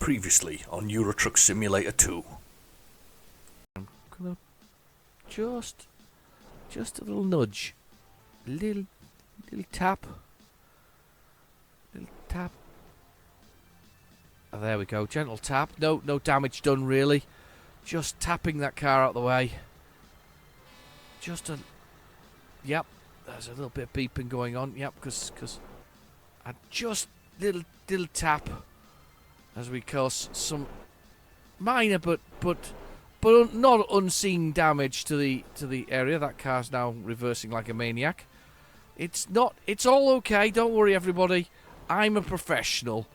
Previously on Euro Truck Simulator 2. I'm gonna just a little nudge, little tap, Oh, there we go, gentle tap. No damage done really. Just tapping that car out of the way. Yep. There's a little bit of beeping going on. Yep, because I just little tap as we cause some minor but not unseen damage to the area. That car's now reversing like a maniac. It's all okay. Don't worry, everybody. I'm a professional.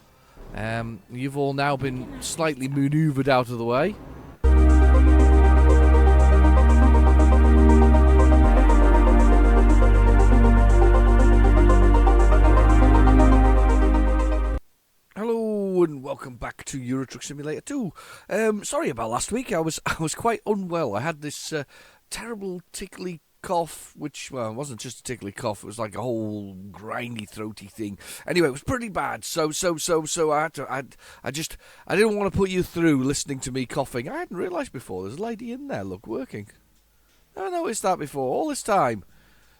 You've all now been slightly manoeuvred out of the way. Hello and welcome back to Euro Truck Simulator 2. Sorry about last week. I was quite unwell. I had this terrible tickly cough, which, well, it wasn't just a tickly cough, it was like a whole grindy, throaty thing. Anyway, it was pretty bad, so I didn't want to put you through listening to me coughing. I hadn't realised before, there's a lady in there, look, working. I noticed that before, all this time.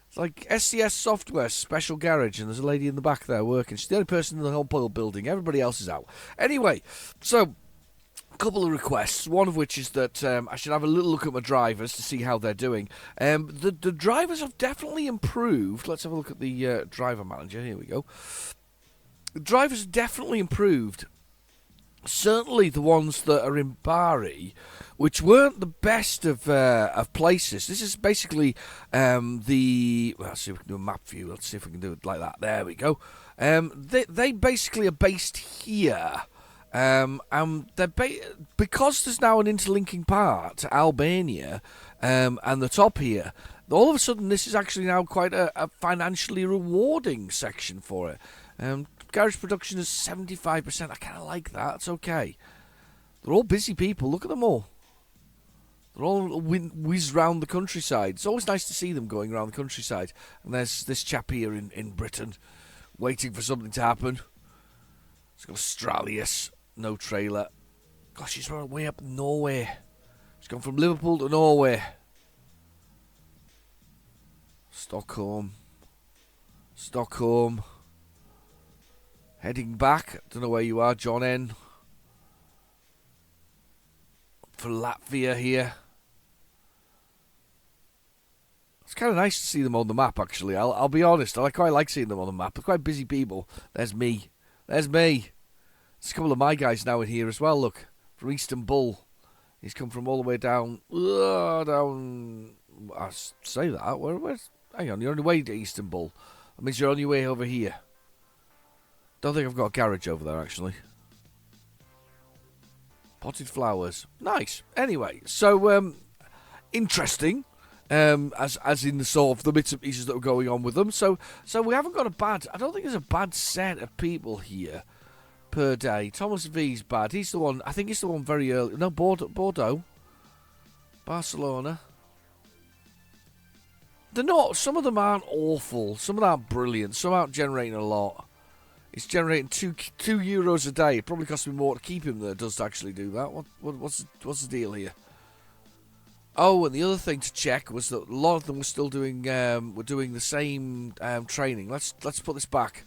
It's like SCS Software Special Garage, and there's a lady in the back there working. She's the only person in the whole building, everybody else is out. Anyway, so couple of requests, one of which is that I should have a little look at my drivers to see how they're doing. The drivers have definitely improved. Let's have a look at the driver manager. Here we go. The drivers have definitely improved. Certainly the ones that are in Bari, which weren't the best of places. This is basically let's see if we can do a map view. Let's see if we can do it like that. There we go. They basically are based here. Because there's now an interlinking part to Albania and the top here, all of a sudden this is actually now quite a financially rewarding section for it. Garage production is 75%. I kind of like that. It's okay. They're all busy people. Look at them all. They're all whiz round the countryside. It's always nice to see them going around the countryside. And there's this chap here in Britain waiting for something to happen. It's got Australius. No trailer. Gosh, he's right way up Norway. He's gone from Liverpool to Norway. Stockholm. Heading back. Don't know where you are, John N. For Latvia here. It's kind of nice to see them on the map, actually. I'll be honest. I quite like seeing them on the map. They're quite busy people. There's me. There's a couple of my guys now in here as well, look. From Istanbul. He's come from all the way down. I say that. Where's... Hang on, you're on your way to Istanbul. That means you're on your way over here. Don't think I've got a garage over there, actually. Potted flowers. Nice. Anyway, so, interesting. As in the sort of the bits and pieces that were going on with them. So we haven't got I don't think there's a bad set of people here. Per day. Thomas V's bad. He's the one. I think he's the one very early. No, Bordeaux. Barcelona. They're not. Some of them aren't awful. Some of them aren't brilliant. Some aren't generating a lot. It's generating two euros a day. It probably costs me more to keep him than it does to actually do that. What's the deal here? Oh, and the other thing to check was that a lot of them were still doing the same training. Let's put this back.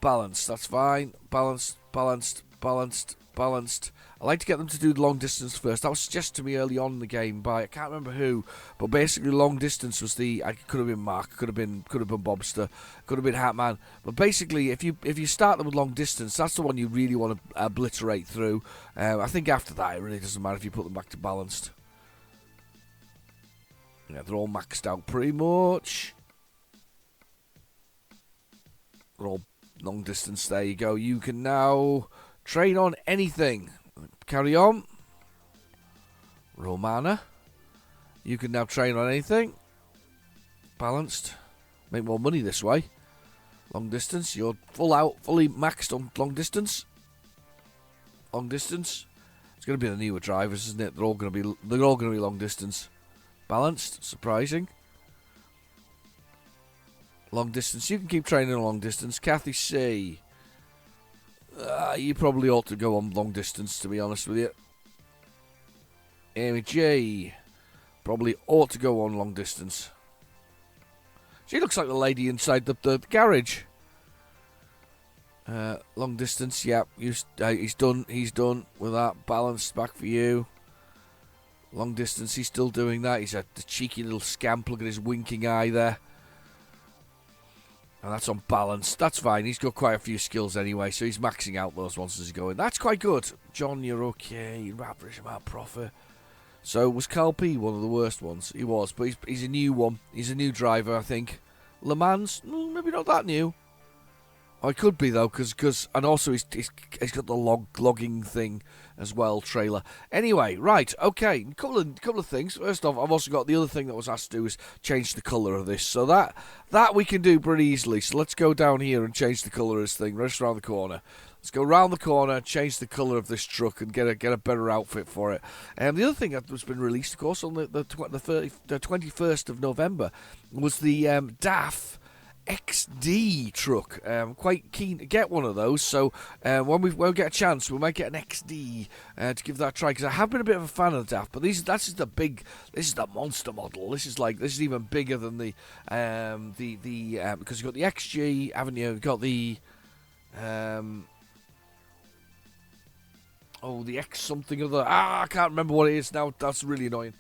Balanced, that's fine. Balanced. I like to get them to do the long distance first. That was suggested to me early on in the game by, I can't remember who, but basically long distance was could have been Mark, could have been Bobster, could have been Hatman. But basically, if you start them with long distance, that's the one you really want to obliterate through. I think after that, it really doesn't matter if you put them back to balanced. Yeah, they're all maxed out pretty much. They're all long distance, there you go. You can now train on anything. Carry on. Romana. You can now train on anything. Balanced. Make more money this way. Long distance. You're fully maxed on long distance. It's going to be the newer drivers, isn't it? They're all going to be long distance. Balanced. Surprising. Long distance. You can keep training on long distance. Kathy C. You probably ought to go on long distance, to be honest with you. Amy J. Probably ought to go on long distance. She looks like the lady inside the garage. Long distance, yeah. He's done. He's done with that. Balanced back for you. Long distance, he's still doing that. He's a cheeky little scamp. Look at his winking eye there. And that's on balance. That's fine. He's got quite a few skills anyway, so he's maxing out those ones as he's going. That's quite good. John, you're okay. Average amount profit. So was Carl P one of the worst ones? He was, but he's a new one. He's a new driver, I think. Le Mans, maybe not that new. Oh, it could be though, because and also he's got the logging thing as well, trailer. Anyway, right, okay, couple of things. First off, I've also got the other thing that was asked to do is change the colour of this, so that we can do pretty easily. So let's go down here and change the colour of this thing, right around the corner. Let's go round the corner, change the colour of this truck, and get a better outfit for it. And the other thing that has been released, of course, on the 21st of November, was the DAF XD truck. Quite keen to get one of those, so when we get a chance, we might get an XD to give that a try, because I have been a bit of a fan of the DAF, but this is the monster model. This is even bigger than the because you've got the XG, haven't you? You've got the the X something other. I can't remember what it is now. That's really annoying.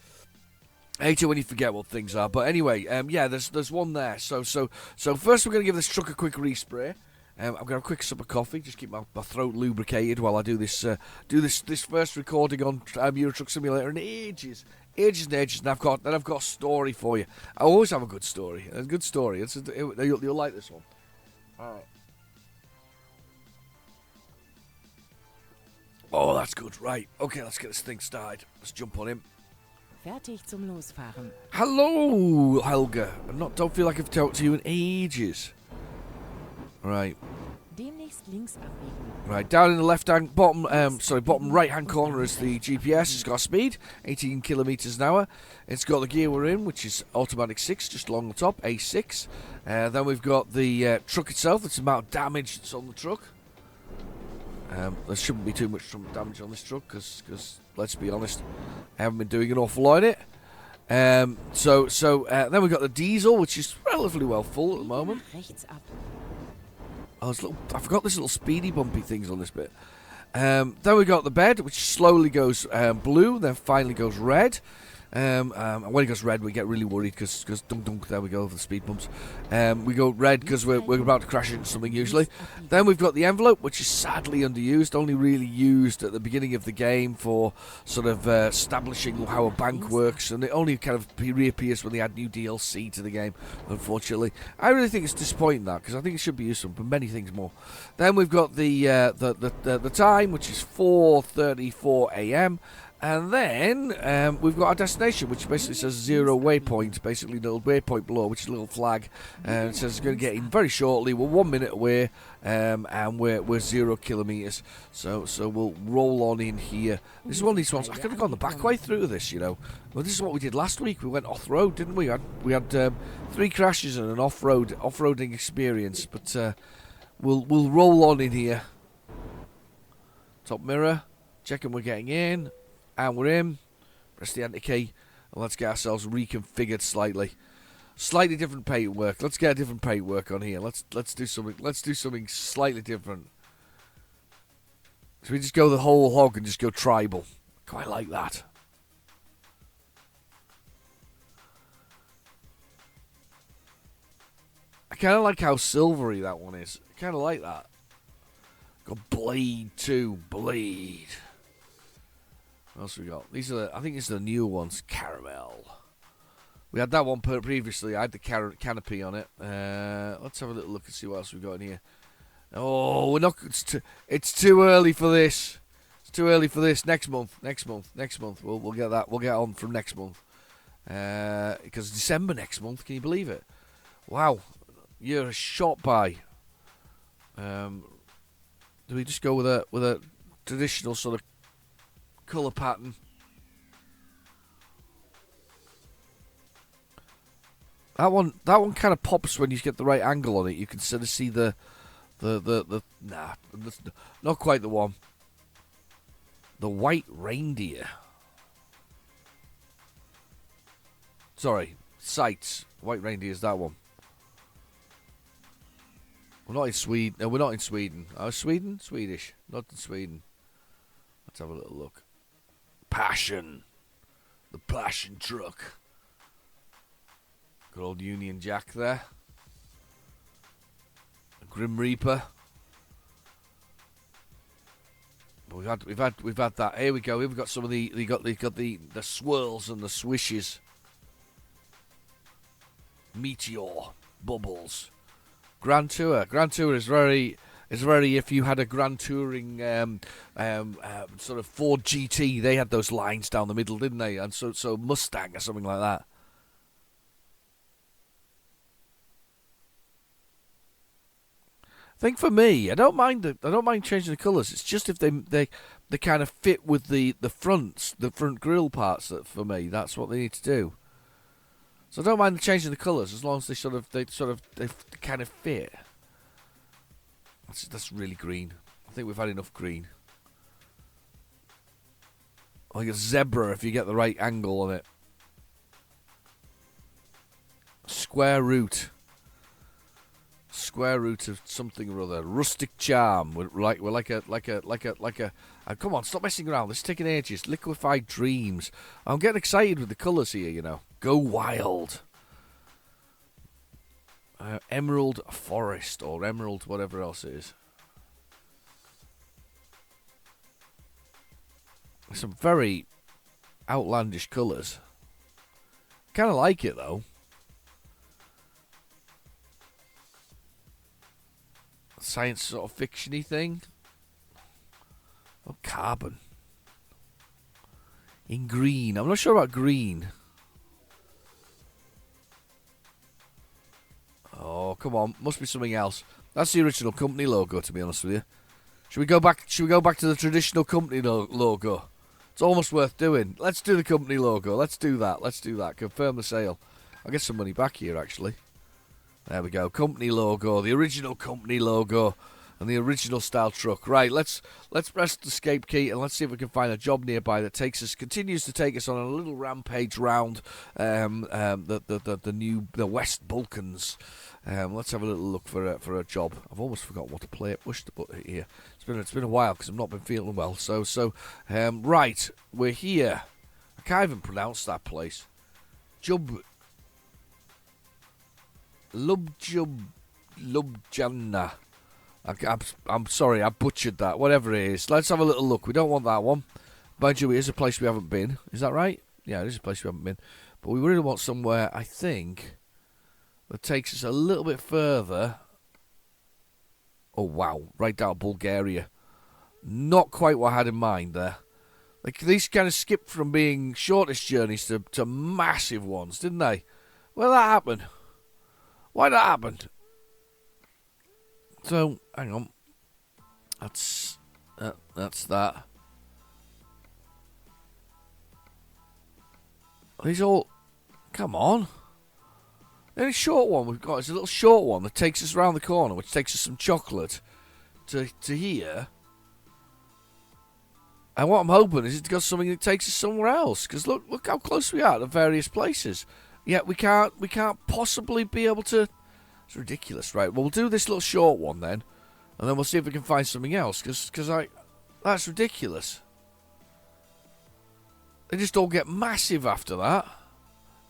I hate it when you forget what things are. But anyway, yeah, there's one there. So first we're going to give this truck a quick respray. I'm going to have a quick sip of coffee, just keep my throat lubricated while I do this first recording on Euro Truck Simulator in ages and ages. And I've got a story for you. I always have a good story. You'll like this one. All right. Oh, that's good. Right. Okay, let's get this thing started. Let's jump on him. Fertig zum Losfahren. Hello, Helga. Don't feel like I've talked to you in ages. Right. Demnächst links abbiegen. Right, down in the bottom right-hand corner is the GPS. It's got speed, 18 kilometers an hour. It's got the gear we're in, which is automatic 6, just along the top, A6. Then we've got the truck itself. That's the amount of damage that's on the truck. There shouldn't be too much damage on this truck because let's be honest, I haven't been doing an awful lot in it. Then we've got the diesel, which is relatively well full at the moment. Rechts ab. I forgot there's little speedy bumpy things on this bit. Then we got the bed, which slowly goes blue, then finally goes red. And when it goes red, we get really worried because dunk, there we go, the speed bumps. We go red because we're about to crash into something usually. Then we've got the envelope, which is sadly underused, only really used at the beginning of the game for sort of establishing how a bank works, and it only kind of reappears when they add new DLC to the game, unfortunately. I really think it's disappointing that, because I think it should be useful for many things more. Then we've got the time, which is 4:34 a.m. And then we've got our destination, which basically says 0 waypoint, basically a little waypoint below, which is a little flag. And it says it's going to get in very shortly. We're 1 minute away, and we're 0 kilometers. So we'll roll on in here. This is one of these ones. I could have gone the back way through this, you know. Well, this is what we did last week. We went off road, didn't we? We had 3 crashes and an off-roading experience. But we'll roll on in here. Top mirror, checking we're getting in. And we're in. Press the enter key, and let's get ourselves reconfigured slightly. Slightly different paintwork. Let's get a different paintwork on here. Let's do something. Let's do something slightly different. So we just go the whole hog and just go tribal. Quite like that. I kind of like how silvery that one is. I kind of like that. Got blade too. Blade. What else we got? I think these are the new ones. Caramel. We had that one previously. I had the canopy on it. Let's have a little look and see what else we've got in here. Oh, we're not. It's too early for this. It's too early for this. Next month. We'll get that. We'll get on from next month. Because December next month. Can you believe it? Wow, you're a shot by. Do we just go with a traditional sort of colour pattern? That one kind of pops when you get the right angle on it. You can sort of see the Nah, not quite the one. The White Reindeer. Sorry, Sights. White Reindeer is that one. We're not in Sweden. No, we're not in Sweden. Sweden? Swedish. Not in Sweden. Let's have a little look. Passion. The Passion truck. Good old Union Jack there. A Grim Reaper. But we've had that. Here we go. We've got some of the the swirls and the swishes. Meteor, Bubbles, Grand Tour. Grand Tour is very. If you had a Grand Touring sort of Ford GT, they had those lines down the middle, didn't they? And so Mustang or something like that. I think for me, I don't mind changing the colours. It's just if they kind of fit with the front grille parts. That for me, that's what they need to do. So I don't mind changing the colours as long as they kind of fit. That's really green. I think we've had enough green. Like a zebra if you get the right angle on it. Square root of something or other. Rustic charm. We're like a. Come on, stop messing around. This is taking ages. Liquefied dreams. I'm getting excited with the colours here. You know, go wild. Emerald forest or emerald whatever else it is. Some very outlandish colours. Kind of like it though. Science sort of fiction-y thing. Oh, carbon. In green. I'm not sure about green. Oh, come on. Must be something else. That's the original company logo, to be honest with you. Should we go back to the traditional company logo? It's almost worth doing. Let's do the company logo. Let's do that. Confirm the sale. I'll get some money back here, actually. There we go. Company logo. The original company logo. And the original style truck. Right, let's press the escape key and let's see if we can find a job nearby that continues to take us on a little rampage round the West Balkans. Let's have a little look for a job. I've almost forgotten what to play. Push the button here. It's been a while because I've not been feeling well. Right, we're here. I can't even pronounce that place. Lubjanna. I'm sorry, I butchered that. Whatever it is. Let's have a little look. We don't want that one. Mind you, it is a place we haven't been. Is that right? Yeah, it is a place we haven't been. But we really want somewhere, I think, that takes us a little bit further. Oh, wow. Right down Bulgaria. Not quite what I had in mind there. Like, these kind of skipped from being shortest journeys to massive ones, didn't they? Well, that happened. Why that happened? So, hang on. That's that. These all... Come on. The only short one we've got is a little short one that takes us around the corner, which takes us some chocolate to here. And what I'm hoping is it's got something that takes us somewhere else. Because look how close we are to various places. Yet we can't possibly be able to... It's ridiculous, right? Well, we'll do this little short one then. And then we'll see if we can find something else. Because that's ridiculous. They just all get massive after that.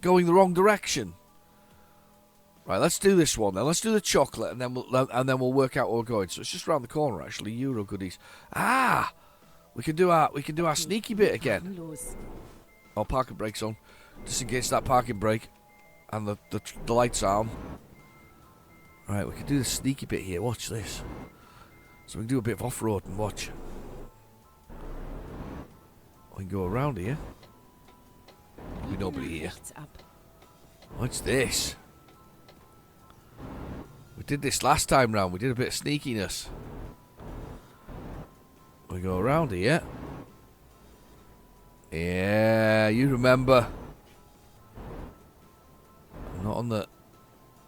Going the wrong direction. Right, let's do this one then. Let's do the chocolate and then we'll work out where we're going. So it's just around the corner actually. Euro goodies. Ah! We can do our sneaky bit again. Oh, parking brake's on. Just in case that parking brake and the lights are on. Right, we can do the sneaky bit here. Watch this. So we can do a bit of off-road and watch. We can go around here. There'll be nobody here. What's this? We did this last time round. We did a bit of sneakiness. We go around here. Yeah, you remember. Not on the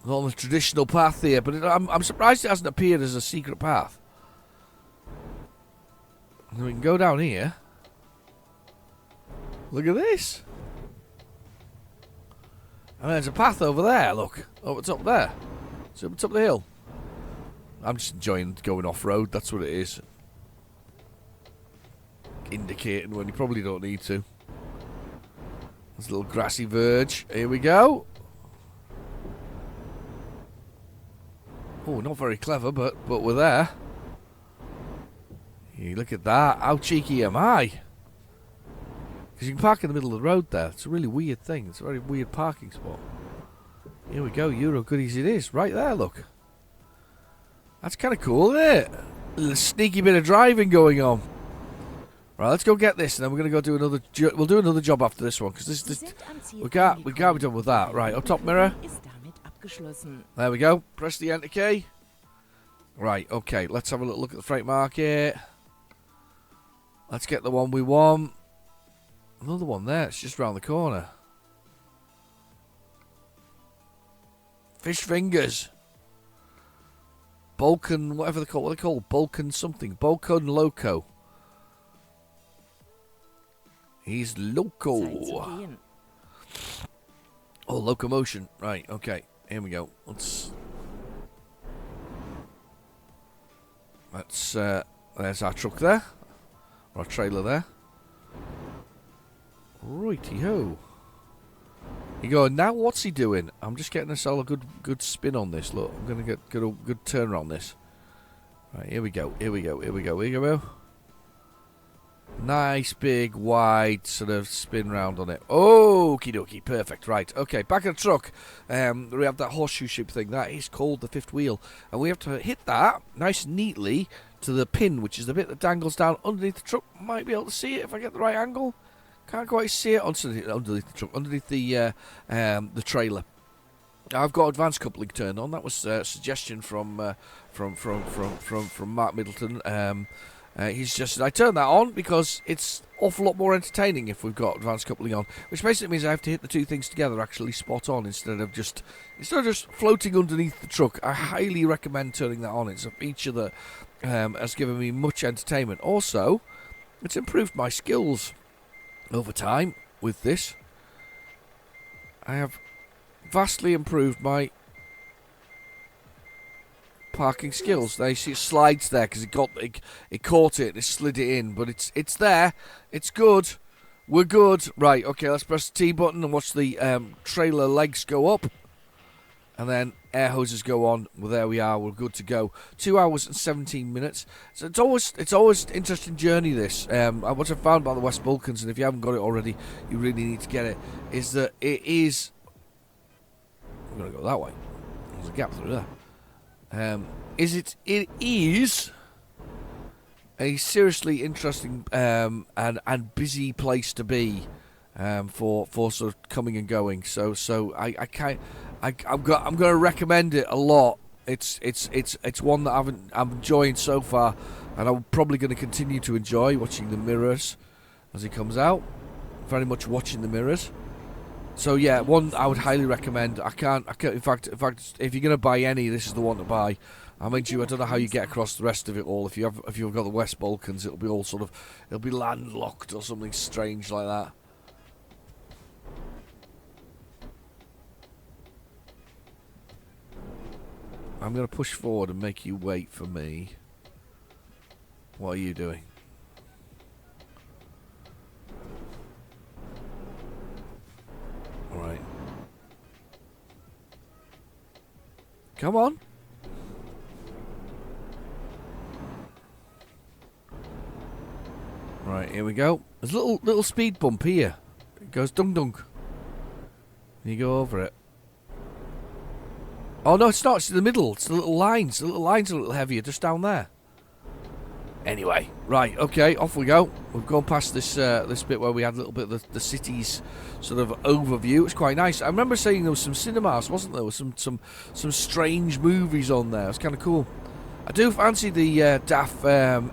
Not on the traditional path here, but I'm surprised it hasn't appeared as a secret path. And we can go down here. Look at this. And there's a path over there, look. Oh, it's up there. It's up the hill. I'm just enjoying going off-road, that's what it is. Indicating when you probably don't need to. There's a little grassy verge. Here we go. Oh, not very clever, but we're there. You look at that. How cheeky am I? Because you can park in the middle of the road there. It's a really weird thing. It's a very weird parking spot. Here we go. Euro goodies it is. Right there, look. That's kind of cool, isn't it? A little sneaky bit of driving going on. Right, let's go get this, and then we're going to go do another... We'll do another job after this one, because this we can't be done with that. Right, up top mirror. There we go. Press the enter key. Right, okay. Let's have a little look at the freight market. Let's get the one we want. Another one there. It's just round the corner. Fish fingers. Balkan, whatever they call. What are they called? Balkan something. Balkan Loco. He's loco. Oh, locomotion. Right, okay. Here we go. There's our truck there. Or our trailer there. Righty-ho. You go, now what's he doing? I'm just getting us all a good spin on this. Look, I'm going to get a good turn on this. Right, here we go. Nice, big, wide sort of spin round on it. Okie dokie, perfect. Right, okay, back in the truck. We have that horseshoe shape thing. That is called the fifth wheel. And we have to hit that nice and neatly to the pin, which is the bit that dangles down underneath the truck. Might be able to see it if I get the right angle. Can't quite see it underneath the truck, underneath the trailer. I've got advanced coupling turned on. That was a suggestion from Mark Middleton. He suggested I turn that on because it's awful lot more entertaining if we've got advanced coupling on, which basically means I have to hit the two things together actually spot on instead of just floating underneath the truck. I highly recommend turning that on. It's a feature that has given me much entertainment. Also, it's improved my skills over time with this. I have vastly improved my parking skills. Now you see it slides there because it caught it and it slid it in, but it's there. It's good. We're good. Right, okay, let's press the T button and watch the trailer legs go up. And then air hoses go on. Well, there we are. We're good to go. 2 hours and 17 minutes. So it's always an interesting journey, this. What I found about the West Balkans, and if you haven't got it already, you really need to get it, is that it is... I'm going to go that way. There's a gap through there. It is a seriously interesting and busy place to be for sort of coming and going. So I'm going to recommend it a lot. It's one that I'm enjoying so far, and I'm probably going to continue to enjoy watching the mirrors as it comes out. Very much watching the mirrors. So yeah, one I would highly recommend. I can't. In fact, if you're gonna buy any, this is the one to buy. I mean, I don't know how you get across the rest of it all. If you've got the West Balkans, it'll be all it'll be landlocked or something strange like that. I'm gonna push forward and make you wait for me. What are you doing? Right. Come on. Right, here we go. There's a little speed bump here. It goes dunk dunk. And you go over it. Oh no, it's not. It's in the middle. It's the little lines. The little lines are a little heavier just down there. Anyway, right, okay, off we go. We've gone past this this bit where we had a little bit of the city's sort of overview. It's quite nice. I remember saying there was some cinemas, wasn't there? There was some strange movies on there. It's kind of cool. I do fancy the DAF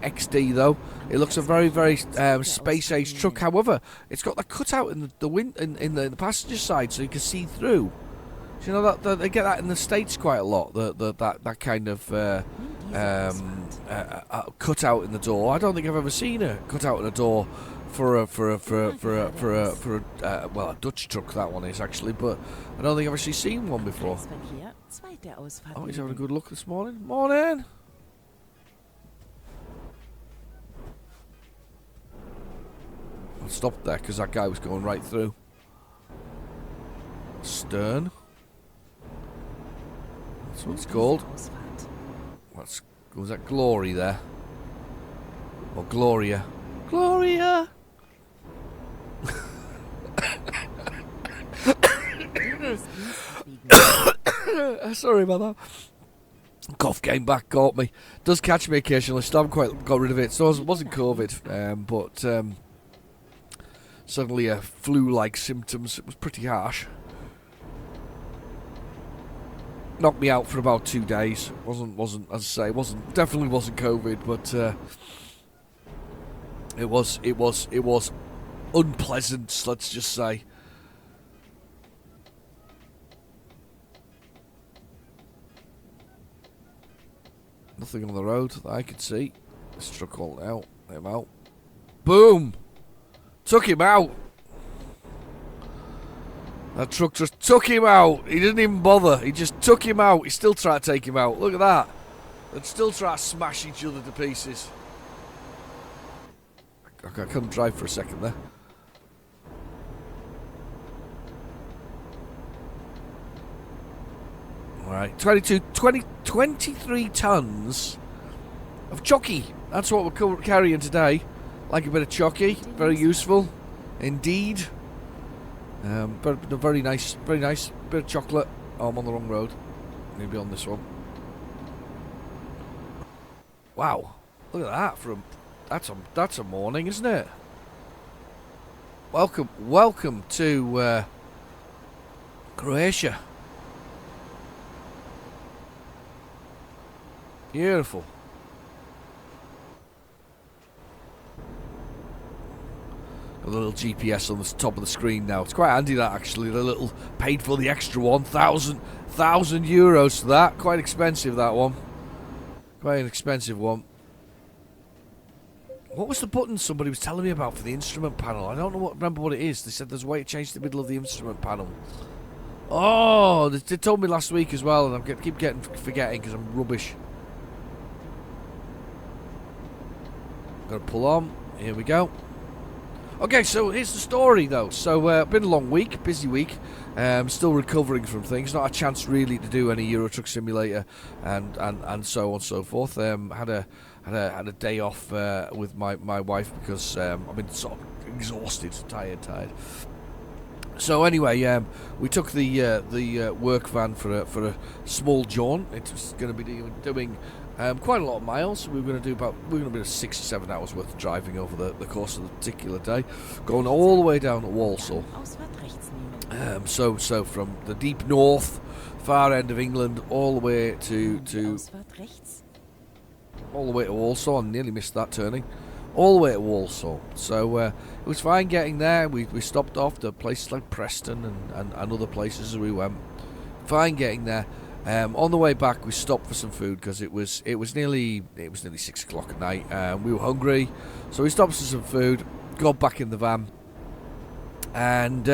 XD though. It looks a very, very space-age truck. However, it's got the cutout in the passenger side, so you can see through. Do you know that they get that in the States quite a lot? That kind of cut out in the door. I don't think I've ever seen a cut out in the door for a Dutch truck. That one is actually, but I don't think I've actually seen one before. Oh, he's having a good look this morning. Morning. I stopped there because that guy was going right through. Stern. That's what it's called. Was that Glory there? Or Gloria? Gloria! Sorry about that. Cough came back, caught me. Does catch me occasionally, still haven't quite got rid of it. So it wasn't COVID, but suddenly flu-like symptoms. It was pretty harsh. Knocked me out for about 2 days. Wasn't as I say, definitely wasn't COVID, but it was unpleasant, let's just say. Nothing on the road that I could see. This truck all out. Let him out. Boom! Took him out. That truck just took him out. He didn't even bother. He just took him out. He still tried to take him out. Look at that. They'd still try to smash each other to pieces. I couldn't drive for a second there. Alright, 23 tons of chocky. That's what we're carrying today. Like a bit of chocky. Very useful. Indeed. But a very nice bit of chocolate. Oh, I'm on the wrong road. Maybe on this one. Wow, look at that! That's a morning, isn't it? Welcome to Croatia. Beautiful. A little GPS on the top of the screen now. It's quite handy that actually. The little paid for the extra 1,000 euros for that. Quite expensive that one. Quite an expensive one. What was the button somebody was telling me about for the instrument panel? I don't remember what it is. They said there's a way to change the middle of the instrument panel. Oh, they told me last week as well, and I keep forgetting because I'm rubbish. Got to pull on. Here we go. Okay, so here's the story though. So been a long week, busy week. Still recovering from things. Not a chance really to do any Euro Truck Simulator and so on and so forth. Had a day off with my wife because I've been sort of exhausted, tired. So anyway, we took the work van for a small jaunt. It was going to be doing quite a lot of miles. We're going to be 6 or 7 hours worth of driving over the course of the particular day, going all the way down to Walsall. So from the deep north, far end of England, all the way to Walsall. I nearly missed that turning. All the way to Walsall. So it was fine getting there. We stopped off to places like Preston and other places as we went. Fine getting there. On the way back, we stopped for some food because it was nearly 6 o'clock at night. We were hungry, so we stopped for some food. Got back in the van, and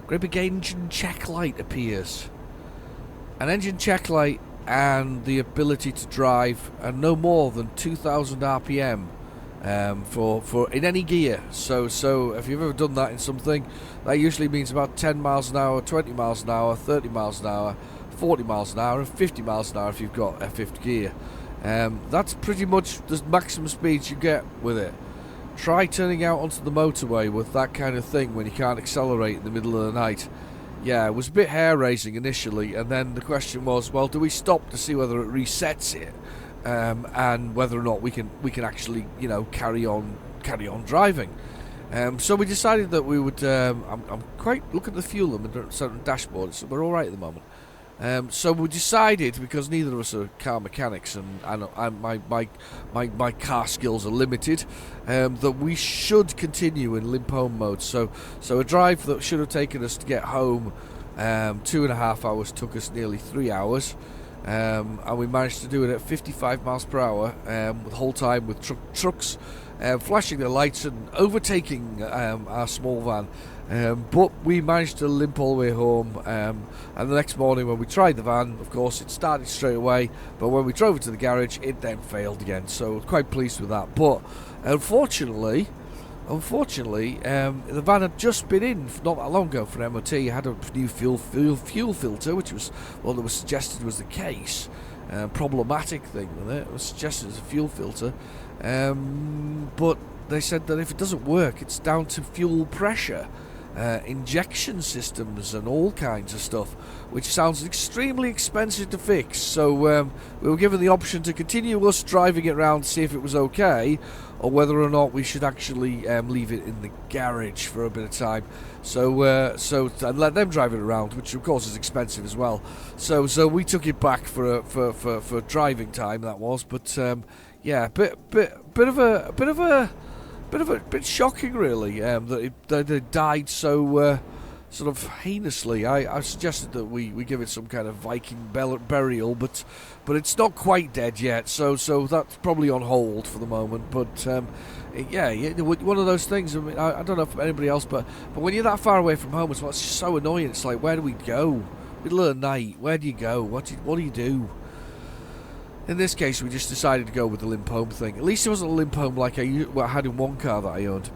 great big engine check light appears. An engine check light and the ability to drive at no more than 2,000 RPM for in any gear. So if you've ever done that in something, that usually means about 10 miles an hour, 20 miles an hour, 30 miles an hour, 40 miles an hour, and 50 miles an hour if you've got a fifth gear. That's pretty much the maximum speeds you get with it. Try turning out onto the motorway with that kind of thing when you can't accelerate in the middle of the night. Yeah, it was a bit hair-raising initially, and then the question was, well, do we stop to see whether it resets it, and whether or not we can actually, carry on driving. So we decided that we would. I'm quite looking at the fuel on the certain dashboard, so we're all right at the moment. So we decided, because neither of us are car mechanics and my car skills are limited, that we should continue in limp home mode. So a drive that should have taken us to get home 2.5 hours took us nearly 3 hours. And we managed to do it at 55 miles per hour the whole time with trucks flashing their lights and overtaking our small van. But we managed to limp all the way home, and the next morning when we tried the van, of course it started straight away, but when we drove it to the garage it then failed again, so quite pleased with that. But unfortunately, the van had just been in not that long ago for an MOT. It had a new fuel filter, which was, well, it was suggested was the case. Problematic thing with it. It was suggested as a fuel filter, but they said that if it doesn't work, it's down to fuel pressure, injection systems and all kinds of stuff, which sounds extremely expensive to fix. So we were given the option to continue us driving it around to see if it was okay, or whether or not we should actually leave it in the garage for a bit of time. So and let them drive it around, which of course is expensive as well. So we took it back for driving time, that was. But yeah, bit shocking really, that it died so sort of heinously. I suggested that we give it some kind of Viking burial, but it's not quite dead yet, so that's probably on hold for the moment. But yeah, one of those things. I mean, I don't know for anybody else, but when you're that far away from home, it's just so annoying. It's like, where do we go? Middle of the night, where do you go? What do you do? In this case, we just decided to go with the limp home thing. At least it wasn't a limp home like I had in one car that I owned.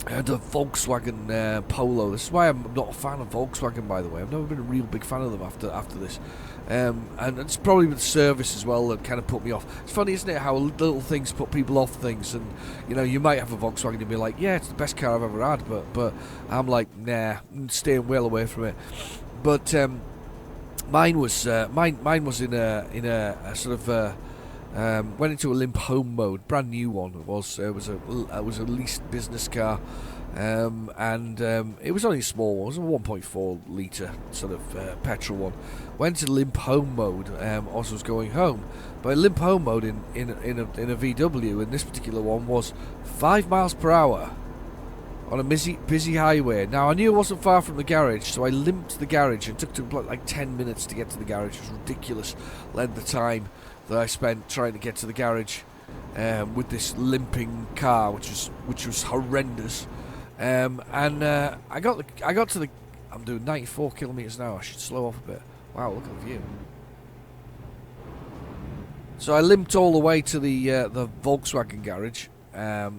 I had a Volkswagen Polo. This is why I'm not a fan of Volkswagen, by the way. I've never been a real big fan of them after this. And it's probably with the service as well that kind of put me off. It's funny, isn't it, how little things put people off things. And, you know, you might have a Volkswagen and be like, yeah, it's the best car I've ever had. But I'm like, nah, I'm staying well away from it. But mine was in a sort of went into a limp home mode, brand new one. It was a leased business car, and it was only a small one. It was a 1.4 litre sort of petrol one. Went into limp home mode. Also was going home, but limp home mode in a VW in this particular one was 5 miles per hour. On a busy highway. Now, I knew it wasn't far from the garage, so I limped the garage and took like 10 minutes to get to the garage. It was ridiculous length of time that I spent trying to get to the garage with this limping car, which was horrendous. And I got to the. I'm doing 94 kilometers an hour. I should slow off a bit. Wow, look at the view. So I limped all the way to the Volkswagen garage. I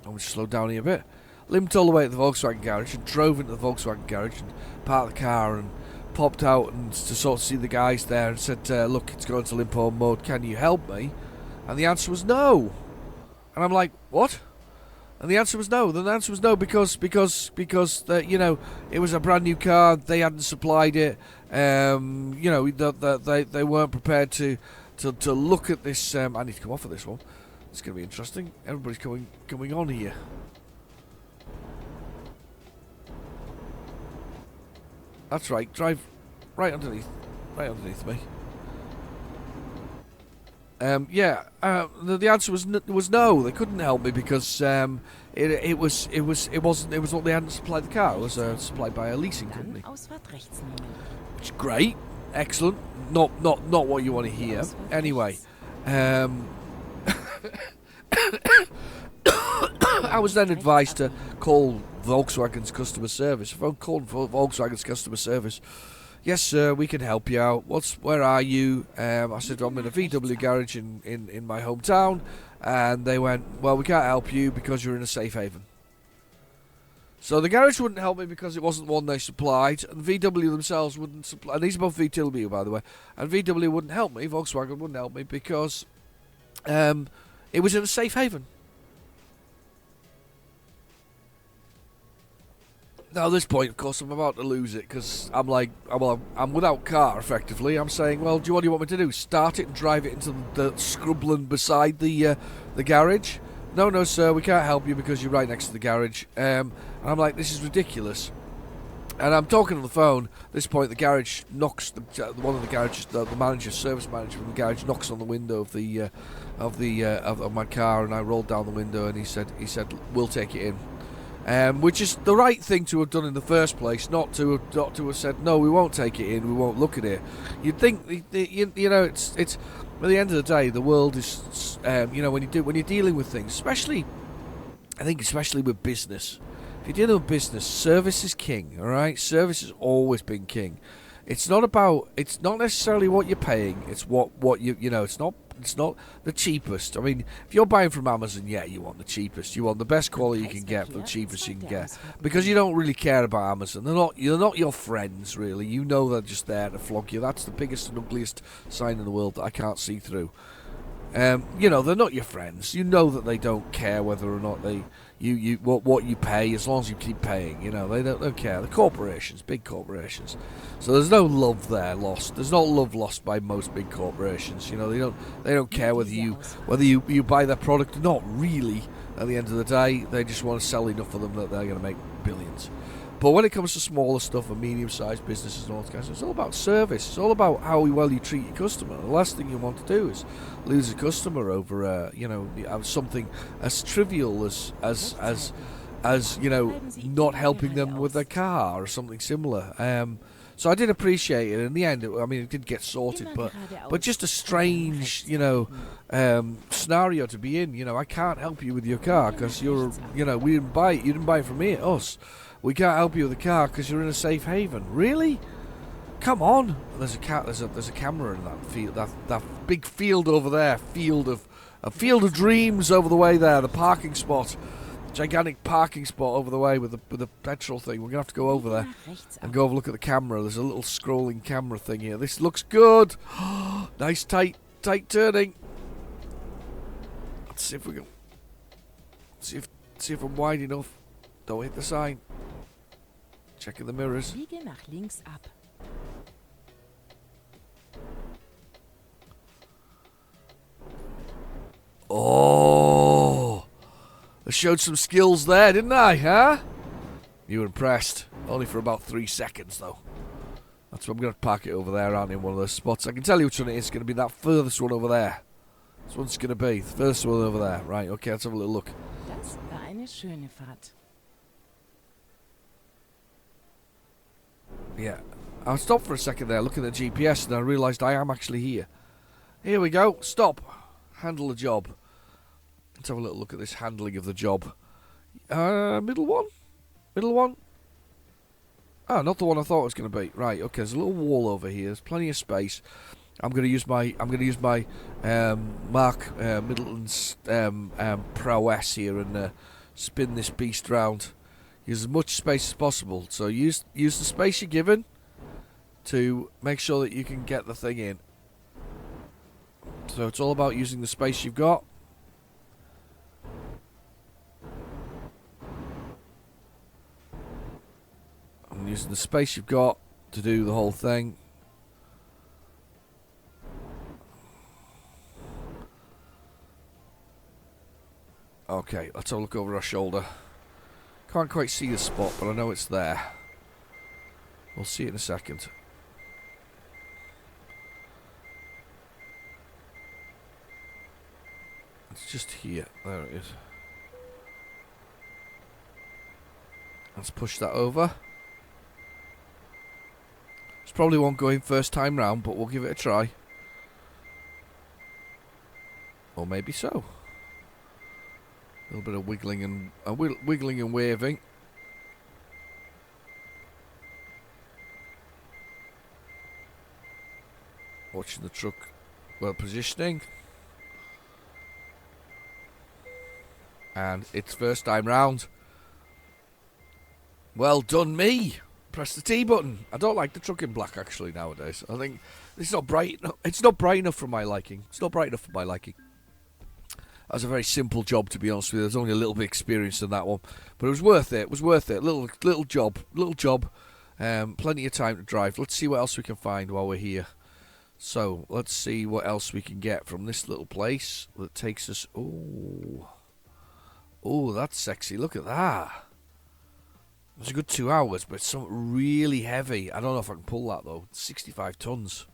would slow down here a bit. Limped all the way to the Volkswagen garage and drove into the Volkswagen garage and parked the car and popped out and to sort of see the guys there and said, look, it's going to limp home mode, can you help me? And the answer was no. And I'm like, what? And the answer was no. Then the answer was no because you know, it was a brand new car, they hadn't supplied it. You know, they weren't prepared to look at this. I need to come off of this one. It's going to be interesting. Everybody's coming on here. That's right. Drive right underneath me. Yeah. The answer was no. They couldn't help me because it wasn't what they hadn't supplied the car. It was supplied by a leasing company. Which is great, excellent. Not what you want to hear. Anyway. I was then advised to call Volkswagen's customer service. If I called Volkswagen's customer service, yes sir, we can help you out. Where are you? I said, I'm in a VW garage in my hometown. And they went, well, we can't help you because you're in a safe haven. So the garage wouldn't help me because it wasn't one they supplied, and VW themselves wouldn't supply. And these are both VW, by the way. And VW wouldn't help me, Volkswagen wouldn't help me because it was in a safe haven. Now, at this point, of course, I'm about to lose it because I'm like, well, I'm without car, effectively. I'm saying, well, what do you want me to do? Start it and drive it into the scrubland beside the garage? No, sir, we can't help you because you're right next to the garage. And I'm like, this is ridiculous. And I'm talking on the phone. At this point, the garage knocks, one of the garages, the manager, service manager from the garage, knocks on the window of my car, and I rolled down the window, and he said, we'll take it in. which is the right thing to have done in the first place, not to have said, no, we won't take it in, we won't look at it. You'd think, it's at the end of the day, the world is, when you're dealing with things, especially with business. If you're dealing with business, service is king, all right? Service has always been king. It's not necessarily what you're paying. It's what it's not the cheapest. I mean, if you're buying from Amazon, yeah, you want the cheapest. You want the best quality you can get for the cheapest you can get, because you don't really care about Amazon. They're not your friends, really. You know they're just there to flog you. That's the biggest and ugliest sign in the world that I can't see through. They're not your friends. You know that they don't care whether or not what you pay, as long as you keep paying. They don't care. The corporations, big corporations. So there's no love there lost. There's not love lost by most big corporations. They don't care whether you buy their product or not. Really, at the end of the day, they just want to sell enough of them that they're going to make billions. But when it comes to smaller stuff and medium-sized businesses and all that kind of stuff, it's all about service. It's all about how well you treat your customer. The last thing you want to do is lose a customer over, something as trivial as not helping them with their car or something similar. So I did appreciate it. In the end, it did get sorted, but just a strange, scenario to be in. I can't help you with your car because we didn't buy it. You didn't buy it from us. We can't help you with the car because you're in a safe haven. Really? Come on! There's a camera in that field, that big field over there. A field of dreams over the way there. The parking spot, gigantic parking spot over the way with the petrol thing. We're gonna have to go over there and go have a look at the camera. There's a little scrolling camera thing here. This looks good. Nice tight turning. Let's see if we can see if I'm wide enough. Don't hit the sign. Checking the mirrors. Biege nach links ab. Oh, I showed some skills there, didn't I, huh? You were impressed. Only for about 3 seconds, though. That's why I'm going to park it over there, aren't in one of those spots. I can tell you which one it is. It's going to be that furthest one over there. This one's going to be the first one over there. Right, okay, let's have a little look. Das war eine schöne Fahrt. Yeah. I stopped for a second there looking at the GPS and I realised I am actually here. Here we go. Stop. Handle the job. Let's have a little look at this handling of the job. Middle one? Middle one? Ah, not the one I thought it was going to be. Right, okay, there's a little wall over here. There's plenty of space. I'm going to use my Mark Middleton's prowess here and spin this beast round. Use as much space as possible. So use the space you're given to make sure that you can get the thing in. So it's all about using the space you've got. And using the space you've got to do the whole thing. Okay, let's have a look over our shoulder. Can't quite see the spot, but I know it's there. We'll see it in a second. It's just here. There it is. Let's push that over. This probably won't go in first time round, but we'll give it a try. Or maybe so. A little bit of wiggling and waving. Watching the truck well positioning. And it's first time round. Well done me. Press the T button. I don't like the truck in black actually nowadays. I think it's not bright enough. It's not bright enough for my liking. It's not bright enough for my liking. That's a very simple job, to be honest with you. There's only a little bit of experience in that one, but it was worth it. It was worth it. Little job. Plenty of time to drive. Let's see what else we can find while we're here. So let's see what else we can get from this little place that takes us. Oh, that's sexy. Look at that. It's a good 2 hours, but it's something really heavy. I don't know if I can pull that though. It's 65 tons.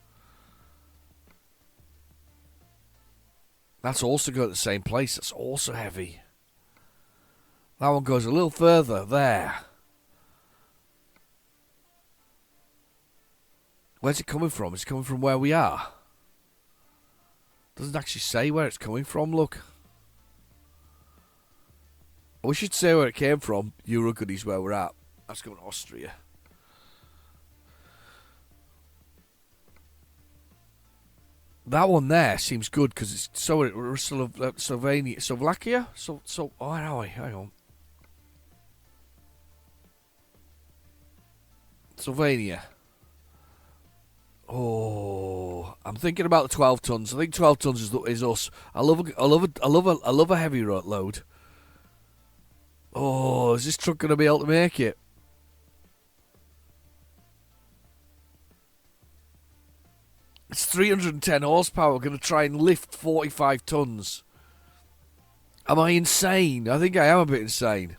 That's also going to the same place. That's also heavy. That one goes a little further there. Where's it coming from? It's coming from where we are. Doesn't actually say where it's coming from, look. We should say where it came from. Eurogoodies, where we're at. That's going to Austria. That one there seems good because it's Slovakia. Where are we? Hang on. Slovenia. Oh, I'm thinking about the 12 tons. I think 12 tons is us. I love a heavy load. Oh, is this truck going to be able to make it? It's 310 horsepower. We're going to try and lift 45 tons. Am I insane? I think I am a bit insane.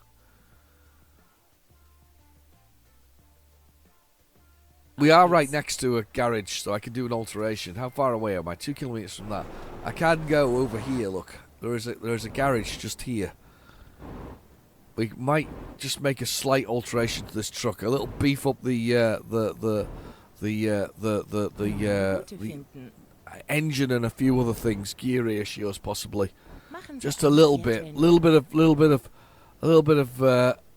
We are right next to a garage, so I can do an alteration. How far away am I? 2 kilometres from that. I can go over here, look. There is a garage just here. We might just make a slight alteration to this truck. A little beef up the engine and a few other things, gear ratios possibly. Just a little bit of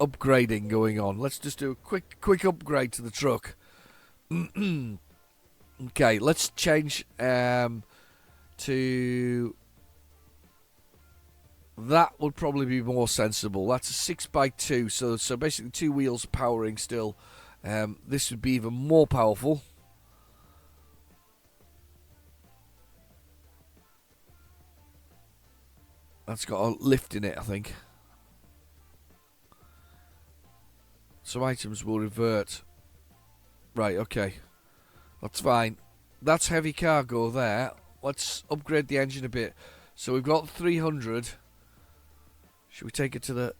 upgrading going on. Let's just do a quick upgrade to the truck. Okay, let's change to that. Would probably be more sensible. That's a 6x2, so basically 2 wheels powering still. This would be even more powerful. That's got a lift in it, I think. Some items will revert. Right, okay. That's fine. That's heavy cargo there. Let's upgrade the engine a bit. So we've got 300. Should we take it to the...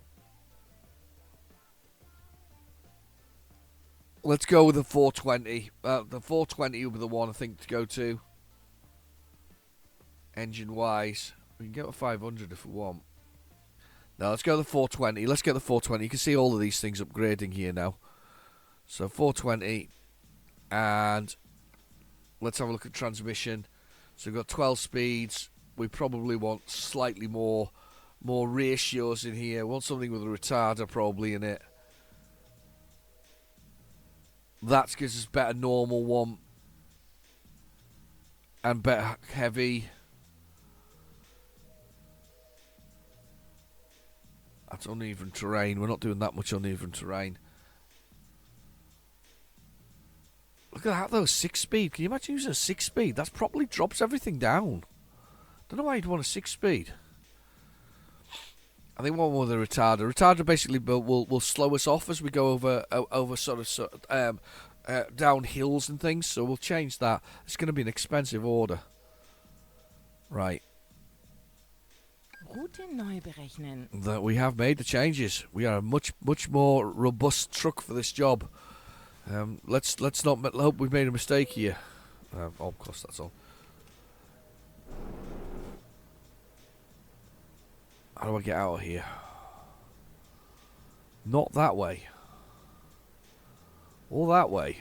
Let's go with the 420. The 420 will be the one I think to go to. Engine-wise. We can get a 500 if we want. Now, let's go to the 420. Let's get the 420. You can see all of these things upgrading here now. So, 420. And let's have a look at transmission. So, we've got 12 speeds. We probably want slightly more ratios in here. We want something with a retarder probably in it. That gives us better normal one. And better heavy. That's uneven terrain. We're not doing that much uneven terrain. Look at that though, 6-speed. Can you imagine using a 6-speed? That probably drops everything down. Don't know why you'd want a 6-speed. I think one with a retarder. Retarder basically will slow us off as we go over down hills and things. So we'll change that. It's going to be an expensive order. Right. Route neu berechnen. That we have made the changes. We are a much more robust truck for this job. Let's not hope we've made a mistake here. Of course, that's all. How do I get out of here? Not that way. Or that way.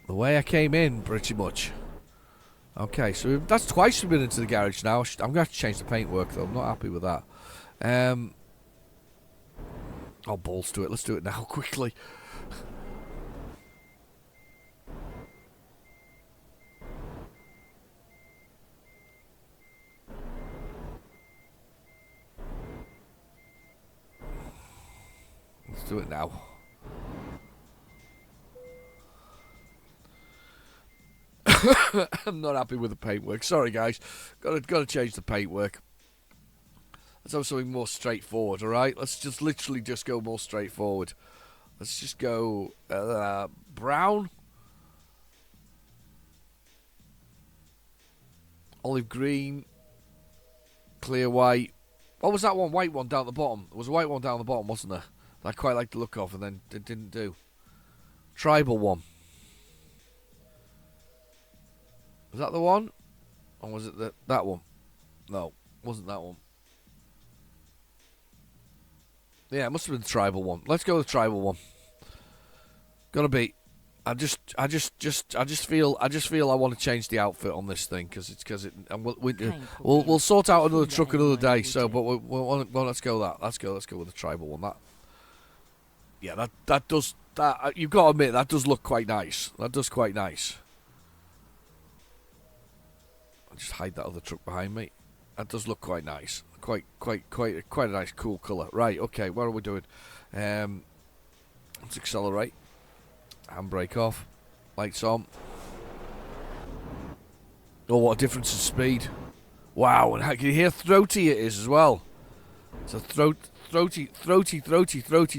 The way I came in, pretty much. Okay, so that's twice we've been into the garage now. I'm going to have to change the paintwork, though. I'm not happy with that. Oh, balls to it. Let's do it now, quickly. Let's do it now. I'm not happy with the paintwork. Sorry, guys. Got to change the paintwork. Let's have something more straightforward, alright? Let's just literally just go more straightforward. Let's just go brown. Olive green. Clear white. What was that one white one down the bottom? There was a white one down the bottom, wasn't there? That I quite liked the look of and then it didn't do. Tribal one. Was that the one? Or was it that one? No, wasn't that one. Yeah, it must have been the tribal one. Let's go with the tribal one. Gotta be. I just feel I want to change the outfit on this thing because and we'll sort out another truck another day. So, but well, let's go that. Let's go with the tribal one. That does you've got to admit that does look quite nice. That does quite nice. I'll just hide that other truck behind me. That does look quite nice. Quite a nice, cool colour. Right, okay, what are we doing? Let's accelerate. Handbrake off. Lights on. Oh, what a difference in speed. Wow, and how can you hear throaty it is as well? It's a throaty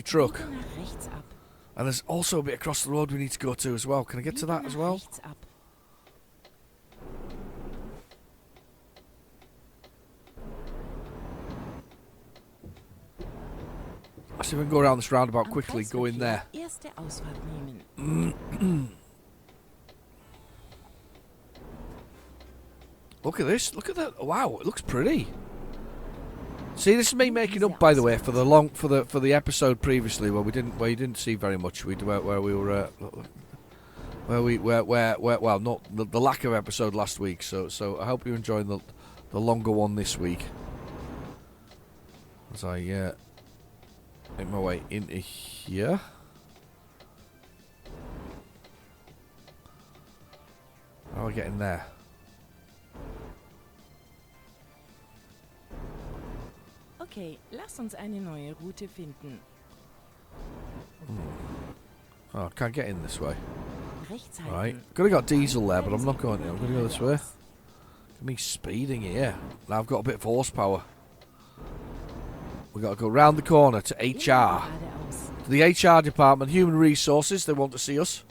truck. And there's also a bit across the road we need to go to as well. Can I get to that as well? I see if we can go around this roundabout quickly, go in there. Look at this, look at that. Wow, it looks pretty. See, this is me making up, by the way, for the episode previously where you didn't see very much. Where we were well, not the lack of episode last week. So I hope you're enjoying the longer one this week. As I make my way into here. How do I get in there? Okay, lass uns eine neue Route finden. Oh, I can't get in this way. Rechts Right, halten. could have got diesel there, but I'm not going to. I'm going to go this way. Look at me speeding here. Now I've got a bit of horsepower. We've got to go round the corner to HR. To the HR department, Human Resources, they want to see us.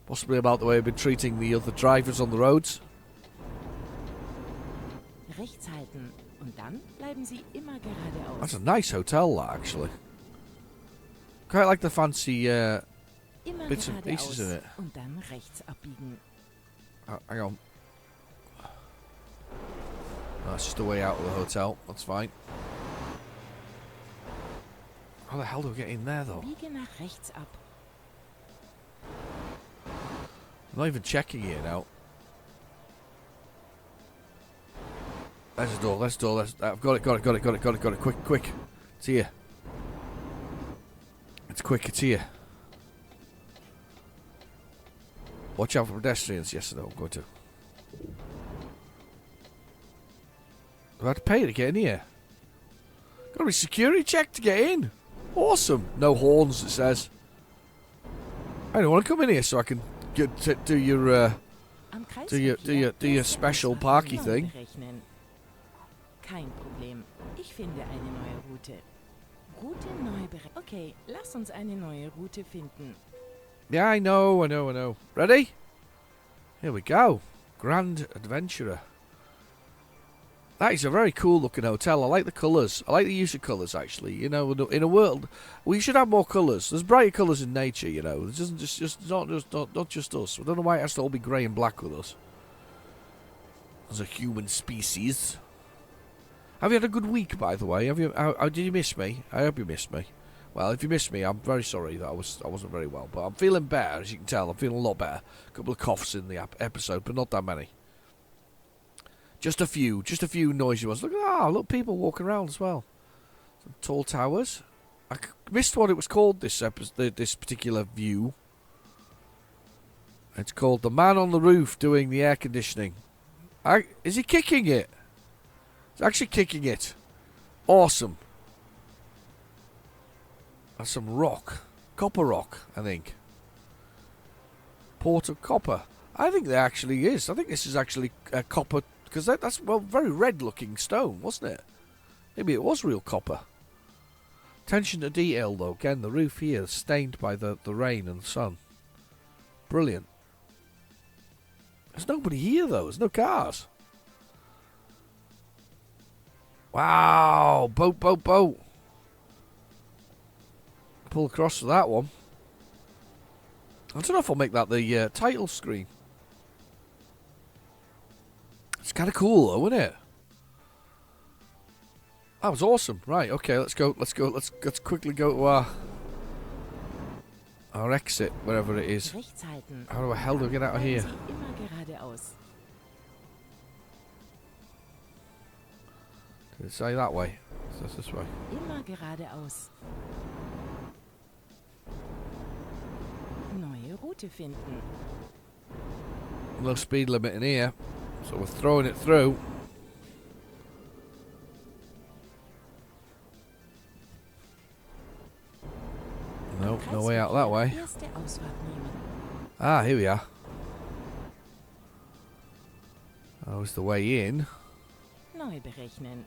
Possibly about the way we've been treating the other drivers on the roads. Rechts halten. Und dann bleiben Sie immer geradeaus. That's a nice hotel, that, actually. Quite like the fancy Immer bits and pieces in geradeaus. it. Und dann rechts abbiegen. Hang on. That's just the way out of the hotel. That's fine. How the hell do we get in there, though? Biege nach rechts ab. I'm not even checking here now. There's the door. I've got it. Quick. It's here. It's here. Watch out for pedestrians. Yes, no, I'm going to. Do I have to pay to get in here? Got to be security check to get in. Awesome. No horns, it says. I don't want to come in here so I can do your Am do your special parky thing. berechnen. Kein Problem. Ich finde eine neue Route. Route neu berechnen. Okay, lass uns eine neue Route finden. Yeah, I know. Ready? Here we go. Grand Adventurer. That is a very cool looking hotel. I like the colours. I like the use of colours, actually. You know, in a world, we should have more colours. There's brighter colours in nature, you know. It doesn't not just us. I don't know why it has to all be grey and black with us. As a human species. Have you had a good week, by the way? How did you miss me? I hope you missed me. Well, if you missed me, I'm very sorry that I wasn't very well, but I'm feeling better, as you can tell. I'm feeling a lot better. A couple of coughs in the episode, but not that many. Just a few noisy ones. Look, people walking around as well. Some tall towers. I missed what it was called. This particular view. It's called the man on the roof doing the air conditioning. Is he kicking it? He's actually kicking it. Awesome. That's some rock. Copper rock, I think. Port of copper. I think there actually is. I think this is actually copper, because that's, well, very red-looking stone, wasn't it? Maybe it was real copper. Attention to detail, though. Again, the roof here is stained by the rain and the sun. Brilliant. There's nobody here, though. There's no cars. Wow. Boat. Pull across to that one. I don't know if I'll make that the title screen. It's kind of cool, though, isn't it? That was awesome. Right, okay, let's go. Let's quickly go to our exit, wherever it is. Rechts halten. How the hell do we get out of Bleiben here? Sie immer geradeaus. Did it say that way? So that's this way. Immer geradeaus. Neue Route finden. No speed limit in here, so we're throwing it through. No, no way out that way. Erste Ausfahrt nehmen. Ah, here we are. That was the way in, Neu berechnen.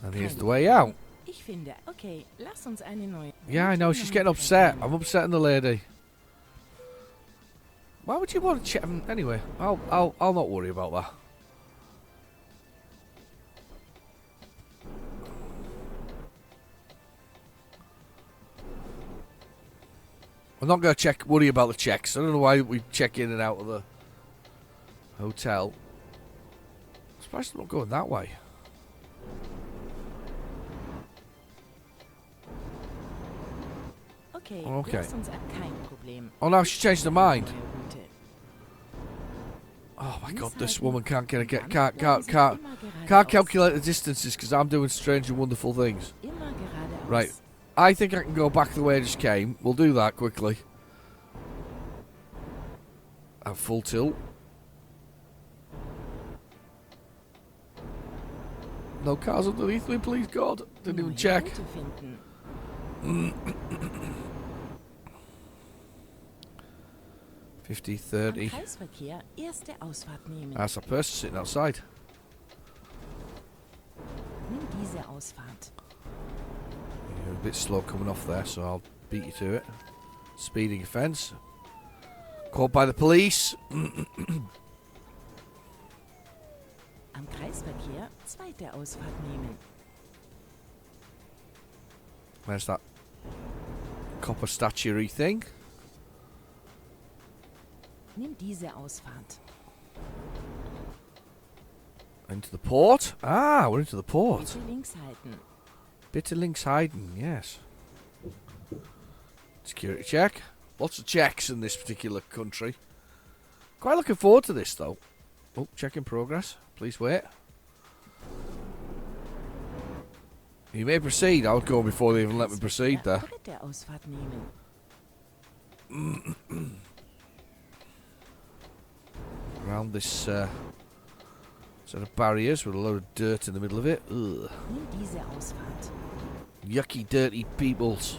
and here's the way out. Ich finde, okay, lass uns eine neue. Yeah, I know, Route she's neu getting upset. berechnen. I'm upsetting the lady. Why would you want to check? Anyway, I'll not worry about that. I'm not going to worry about the checks. I don't know why we check in and out of the hotel. I'm surprised I'm not going that way. Okay, Okay. lass uns kein Problem. Oh, now she changed her mind. Neue Route. Oh my God, this Links woman halten. can't Dann can't bleiben Sie can't immer can't geradeaus. calculate the distances because I'm doing strange and wonderful things. Immer geradeaus. Right. I think I can go back the way I just came. We'll do that quickly. At full tilt. No cars underneath me, please God. Didn't even Neue check. Route finden. 50, Am 30. Kreisverkehr erste Ausfahrt nehmen. That's a person sitting outside. Nimm diese Ausfahrt. You're a bit slow coming off there, so I'll beat you to it. Speeding offence. Caught by the police. Am Kreisverkehr zweite Ausfahrt nehmen. Where's that copper statuary thing? Nimm diese Ausfahrt. Into the port? Ah, we're into the port. Bitte links halten. Bit of links hiding, yes. Security check. Lots of checks in this particular country. Quite looking forward to this, though. Oh, check in progress. Please wait. You may proceed. I would go before they even let me proceed there. Dritte Ausfahrt nehmen. Around this set of barriers with a load of dirt in the middle of it. Ugh. Nimm diese Ausfahrt. Yucky, dirty peoples.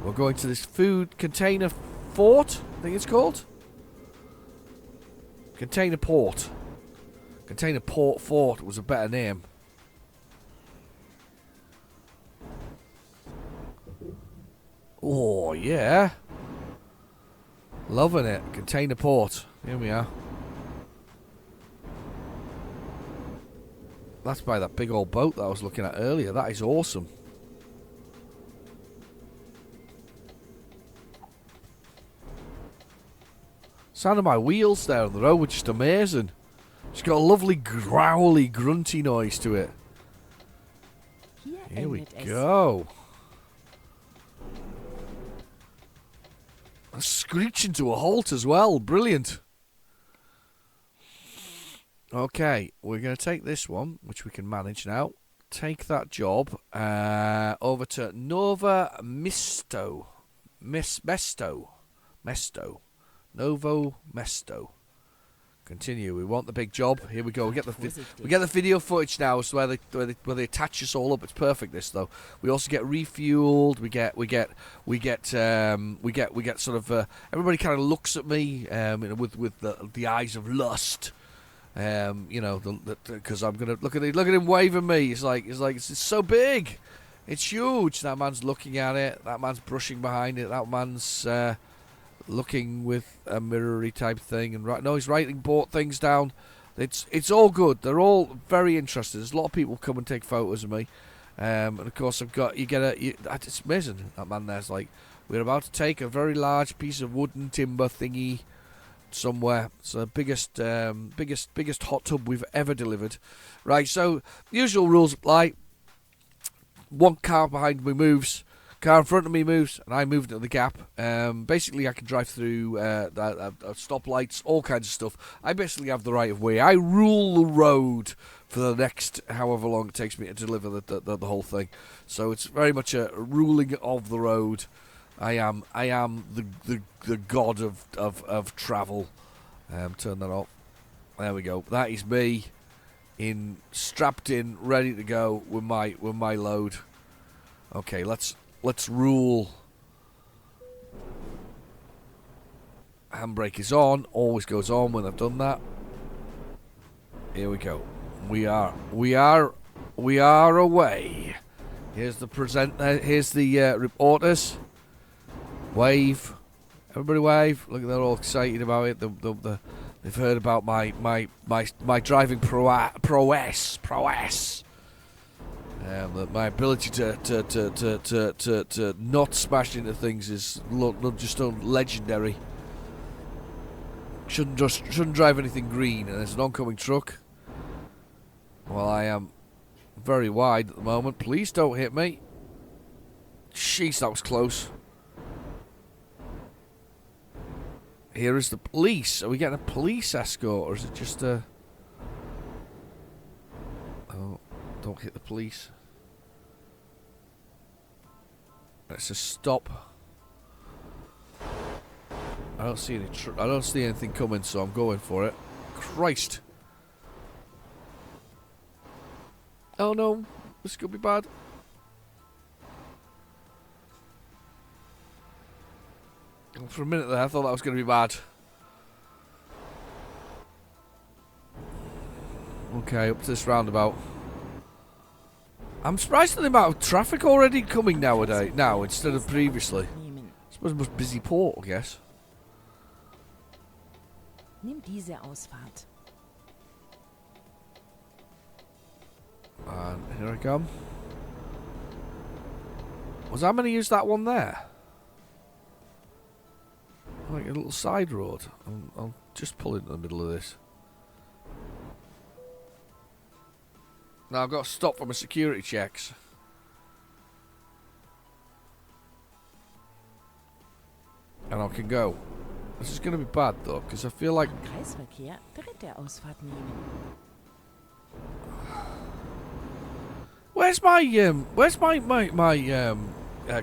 We're going to this food container fort, I think it's called. Container port. Container port fort was a better name. Oh, yeah. Loving it. Container port. Here we are. That's by that big old boat that I was looking at earlier. That is awesome. Sound of my wheels there on the road were just amazing. It's got a lovely growly, grunty noise to it. Here we endet es. go. A screeching to a halt as well. Brilliant. Okay, we're going to take this one, which we can manage now. Take that job over to Nova Mesto. Mesto. Novo Mesto. Continue. We want the big job. Here we go. We get the video footage now. So where they attach us all up. It's perfect. This though. We also get refueled. We get sort of everybody kind of looks at me with the eyes of lust. Because I'm gonna look at him waving me. It's so big. It's huge. That man's looking at it. That man's brushing behind it. That man's looking with a mirrory type thing, and he's writing bought things down. It's all good. They're all very interested. There's a lot of people come and take photos of me, and of course it's amazing. That man there's like, we're about to take a very large piece of wooden timber thingy, somewhere. It's the biggest hot tub we've ever delivered. Right, so usual rules apply. One car behind me moves, car in front of me moves, and I move into the gap. Basically, I can drive through stoplights, all kinds of stuff. I basically have the right of way. I rule the road for the next however long it takes me to deliver the whole thing. So it's very much a ruling of the road. I am the god of travel. Turn that off. There we go. That is me, strapped in, ready to go with my load. Okay, let's rule. Handbrake is on. Always goes on when I've done that. Here we go. We are away. Here's the here's the reporters. Wave. Everybody wave. Look, they're all excited about it. They've heard about my driving prowess. My ability to not smash into things is not just legendary. Shouldn't drive anything green, and there's an oncoming truck. Well, I am very wide at the moment. Please don't hit me. Jeez, that was close. Here is the police. Are we getting a police escort, or is it just a... Oh, don't hit the police. Let's just stop. I don't see anything coming, so I'm going for it. Christ. Oh no, this could be bad. For a minute there, I thought that was going to be bad. Okay, up to this roundabout. I'm surprised at the amount of traffic already coming now instead of previously. I suppose it was busy port, I guess. Nimm diese Ausfahrt. And here I come. Was I going to use that one there? Like a little side road. I'll just pull into the middle of this. Now I've got to stop for my security checks. And I can go. This is going to be bad though, because I feel like... Kreisverkehr, dritte Ausfahrt nehmen. Where's my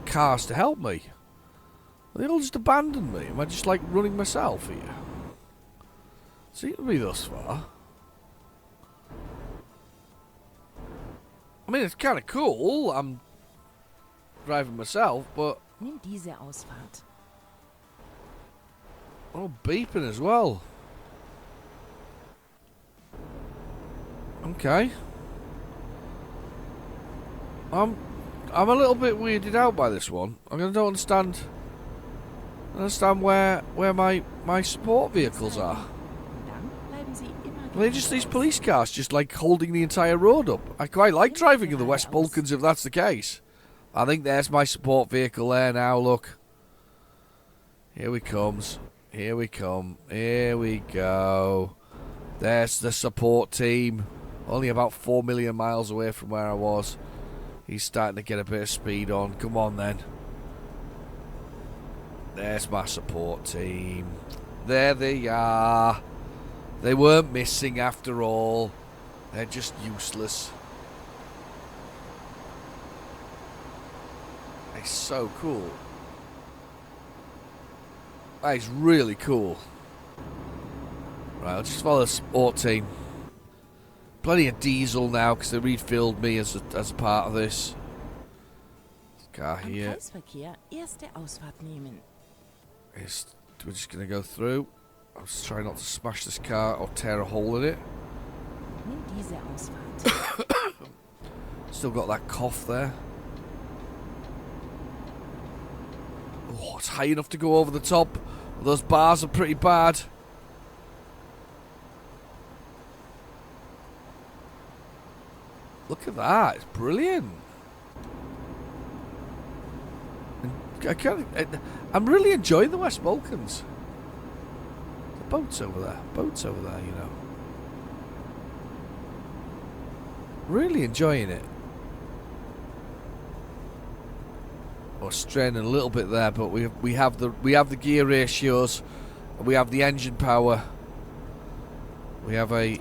cars to help me? They all just abandoned me. Am I just like running myself here? Seem to be thus far. I mean, it's kind of cool. I'm driving myself, but... Nimm diese Ausfahrt. Oh, beeping as well. Okay. I'm a little bit weirded out by this one. I don't understand where my support vehicles are. Are they just these police cars just like holding the entire road up? I quite like driving in the West Balkans if that's the case. I think there's my support vehicle there now, look. Here we comes. Here we come. Here we go. There's the support team. Only about 4 million miles away from where I was. He's starting to get a bit of speed on. Come on then. There's my support team. There they are. They weren't missing after all. They're just useless. It's so cool. That is really cool. Right, I'll just follow the support team. Plenty of diesel now because they refilled me as a part of this. Car here. Kreisverkehr, erste Ausfahrt nehmen. We're just going to go through. I'll just try not to smash this car or tear a hole in it. Nimm diese Ausfahrt. Still got that cough there. Oh, it's high enough to go over the top. Those bars are pretty bad. Look at that. It's brilliant. I'm really enjoying the West Balkans. boats over there. Boats over there, you know. Really enjoying it. We're straining a little bit there, but we have the gear ratios, we have the engine power. We have a.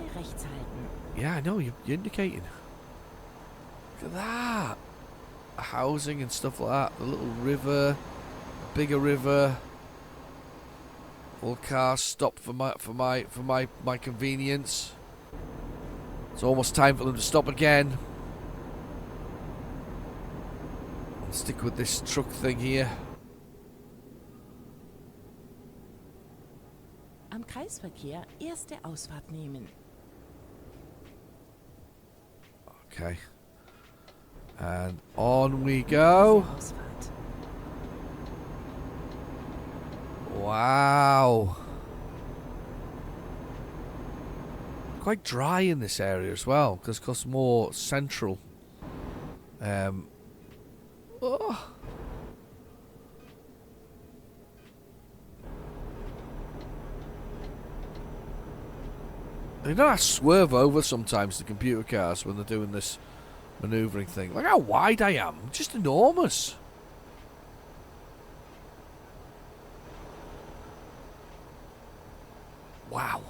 Yeah, I know you're indicating. Look at that. Housing and stuff like that. The little river, a bigger river. All cars stop for my convenience. It's almost time for them to stop again. I'll stick with this truck thing here. Am Kreisverkehr erste Ausfahrt nehmen. Okay. And on we go. Wow. Quite dry in this area as well, because it's more central. Oh. They don't have to swerve over sometimes, the computer cars, when they're doing this manoeuvring thing. Look how wide I am. I'm just enormous. Wow.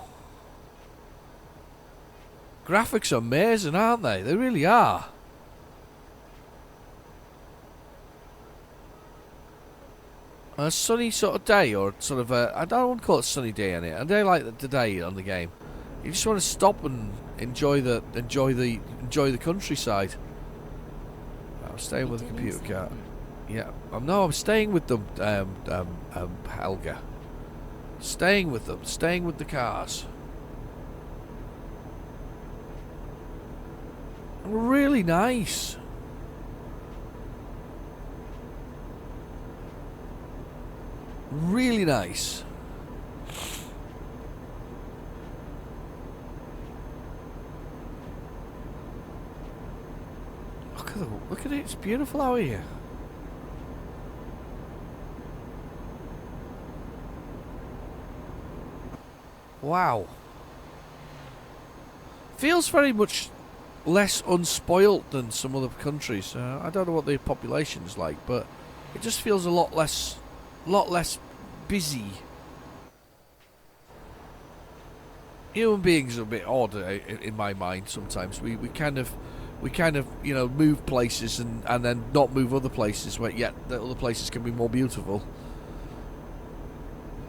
Graphics are amazing, aren't they? They really are. A sunny sort of day, or sort of a, I don't want to call it a sunny day on it. A day like today on the game. You just want to stop and enjoy the countryside. I'm staying with the computer car. Yeah, I'm staying with them, Helga. Staying with them, staying with the cars. Really nice. Really nice. Look at it, it's beautiful out here. Wow. Feels very much less unspoilt than some other countries. I don't know what the population's like, but it just feels a lot less busy. Human beings are a bit odd in my mind sometimes. We kind of move places and then not move other places, where yet the other places can be more beautiful.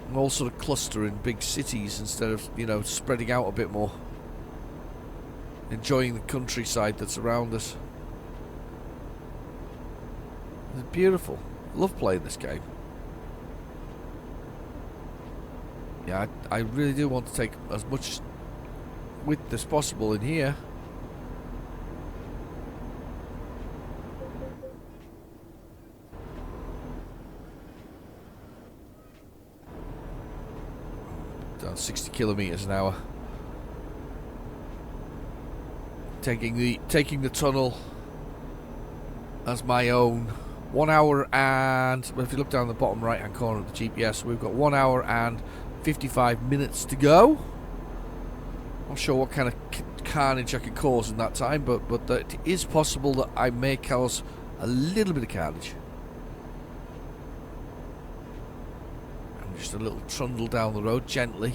And all sort of cluster in big cities instead of, spreading out a bit more. Enjoying the countryside that's around us. It's beautiful. I love playing this game. Yeah, I really do want to take as much width as possible in here. Down 60 kilometers an hour. Taking the tunnel as my own. 1 hour and, if you look down the bottom right hand corner of the GPS, we've got 1 hour and 55 minutes to go. Not sure what kind of carnage I could cause in that time, but it is possible that I may cause a little bit of carnage. And just a little trundle down the road, gently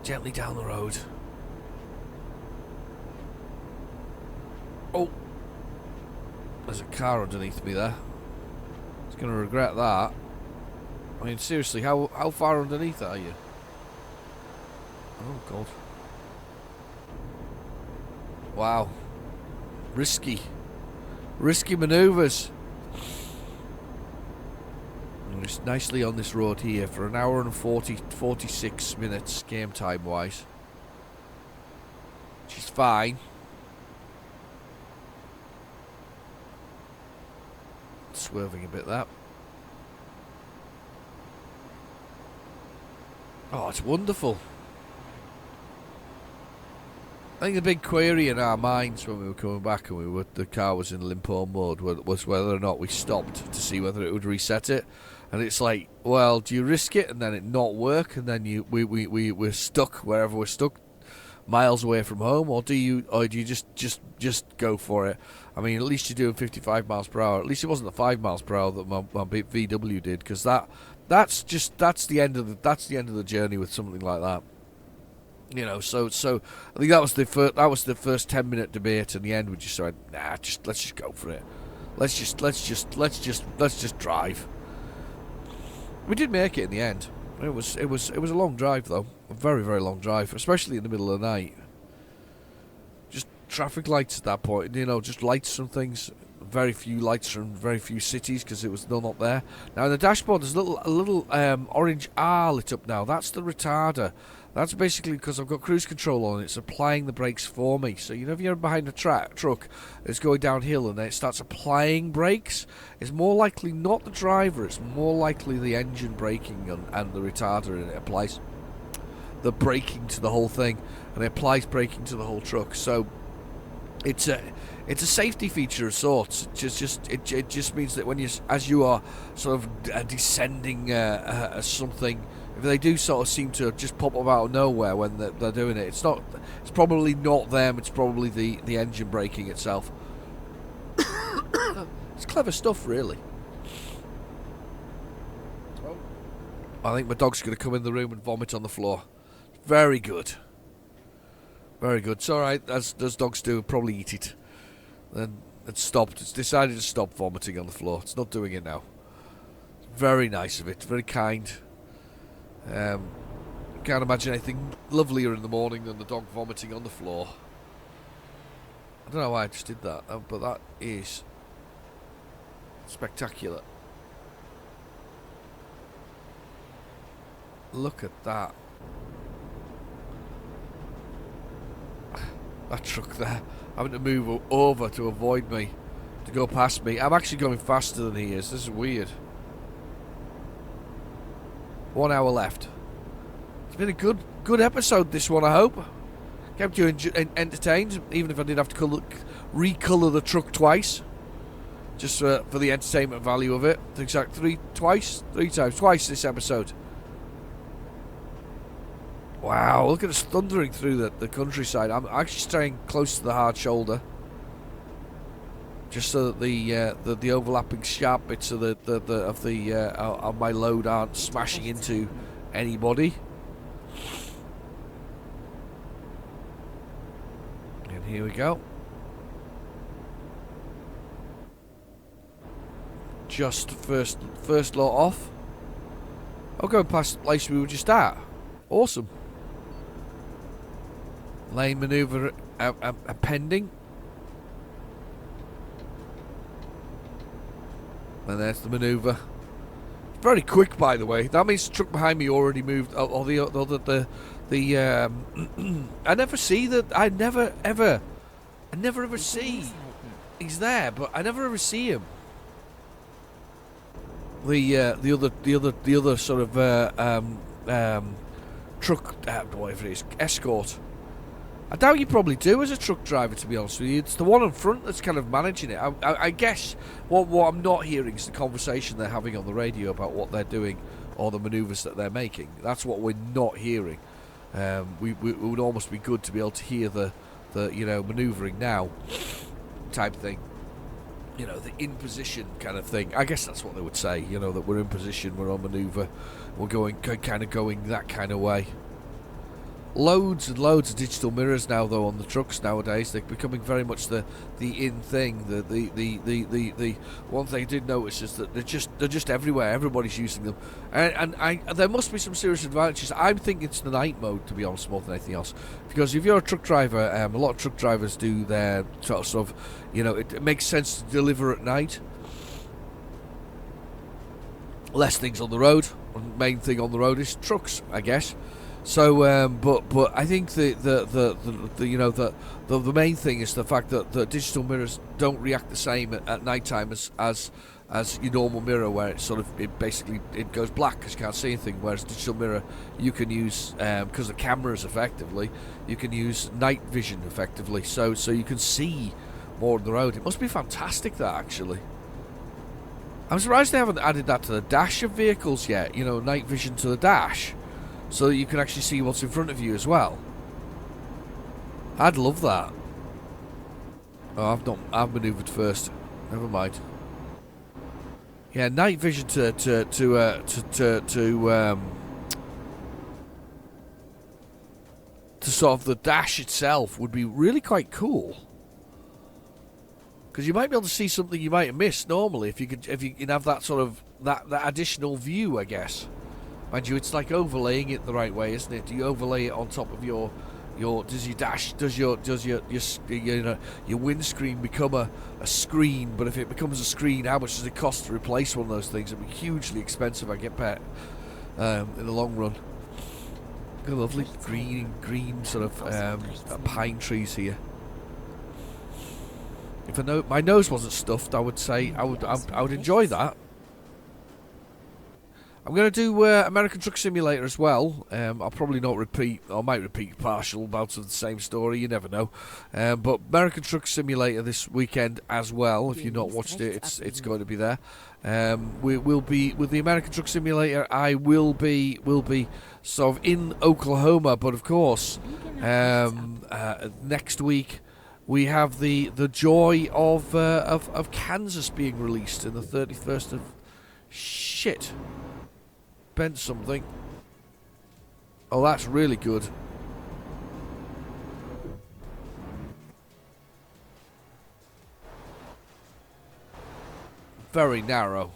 down the road. Oh, there's a car underneath me there. I was going to regret that. I mean, seriously, how far underneath are you? Oh, God. Wow. Risky manoeuvres. And just nicely on this road here for an hour and 46 minutes game time wise. Which is fine. Swerving a bit there. Oh, it's wonderful. I think the big query in our minds when we were coming back and the car was in limp mode was whether or not we stopped to see whether it would reset it. And it's like, well, do you risk it and then it not work, and then we're stuck wherever we're stuck, miles away from home, or do you just go for it? I mean, at least you're doing 55 miles per hour. At least it wasn't the 5 miles per hour that my VW did, because that's the end of the journey with something like that. So I think that was the first 10-minute debate, and the end we just said, nah, let's just go for it. Let's just drive. We did make it in the end. It was a long drive though, a very, very long drive, especially in the middle of the night. Just traffic lights at that point, just lights from things. Very few lights from very few cities because it was still not there. Now in the dashboard there's a little orange R lit up now. That's the retarder. That's basically because I've got cruise control on. It's applying the brakes for me. So if you're behind a truck, it's going downhill and then it starts applying brakes. It's more likely not the driver. It's more likely the engine braking and the retarder, and it applies the braking to the whole thing, and it applies braking to the whole truck. So it's a safety feature of sorts. It just means that as you are sort of descending something, if they do sort of seem to just pop up out of nowhere when they're doing it, it's probably not them. It's probably the engine braking itself. It's clever stuff, really. I think my dog's going to come in the room and vomit on the floor. Very good. Very good. It's alright, as dogs do, probably eat it. Then it's stopped. It's decided to stop vomiting on the floor. It's not doing it now. Very nice of it. Very kind. Can't imagine anything lovelier in the morning than the dog vomiting on the floor. I don't know why I just did that, but that is spectacular. Look at that. That truck there, having to move over to avoid me, to go past me. I'm actually going faster than he is. This is weird. 1 hour left. It's been a good episode, this one, I hope. Kept you entertained, even if I did have to recolour the truck twice, just for the entertainment value of it. I think it's like twice this episode. Wow, look at us thundering through the countryside. I'm actually staying close to the hard shoulder, just so that the overlapping sharp bits of of my load aren't smashing into anybody. And here we go. Just first lot off. I'll go past the place we were just at. Awesome. Lane manoeuvre pending. And there's the manoeuvre. Very quick, by the way. That means the truck behind me already moved. Or the I never see that. I never ever see. He's there, but I never ever see him. The other sort of truck, whatever it is, escort. I doubt you probably do as a truck driver, to be honest with you. It's the one in front that's kind of managing it. I guess what I'm not hearing is the conversation they're having on the radio about what they're doing or the manoeuvres that they're making. That's what we're not hearing. It would almost be good to be able to hear the manoeuvring now type thing. The in position kind of thing. I guess that's what they would say. That we're in position, we're on manoeuvre, we're going that kind of way. Loads and loads of digital mirrors now, though, on the trucks nowadays. They're becoming very much the in thing. The one thing I did notice is that they're just everywhere. Everybody's using them, and there must be some serious advantages. I'm thinking it's the night mode, to be honest, more than anything else. Because if you're a truck driver, a lot of truck drivers do their sort of, it makes sense to deliver at night. Less things on the road. The main thing on the road is trucks, I guess. So, but I think the main thing is the fact that the digital mirrors don't react the same at night time as your normal mirror, where it goes black because you can't see anything. Whereas digital mirror, you can use because the cameras effectively, you can use night vision effectively, so you can see more on the road. It must be fantastic, that actually. I'm surprised they haven't added that to the dash of vehicles yet. You know, night vision to the dash, so that you can actually see what's in front of you as well. I'd love that. Oh, I've manoeuvred first. Never mind. Yeah, night vision to sort of the dash itself would be really quite cool. Because you might be able to see something you might have missed normally if you can have that sort of that additional view, I guess. Mind you, it's like overlaying it the right way, isn't it? Do you overlay it on top of your does your dash, does your windscreen become a screen? But if it becomes a screen, how much does it cost to replace one of those things? It'd be hugely expensive, I get bet, in the long run. Got lovely green sort of pine trees here. If my nose wasn't stuffed, I would say I would enjoy that. I'm going to do American Truck Simulator as well. I'll probably not repeat, or I might repeat partial bouts of the same story, you never know. But American Truck Simulator this weekend as well. If you've not watched it, it's going to be there. We will be with the American Truck Simulator. I will be sort of in Oklahoma, but of course, next week we have the joy of Kansas being released in the 31st of shit. Bent something. Oh, that's really good. Very narrow.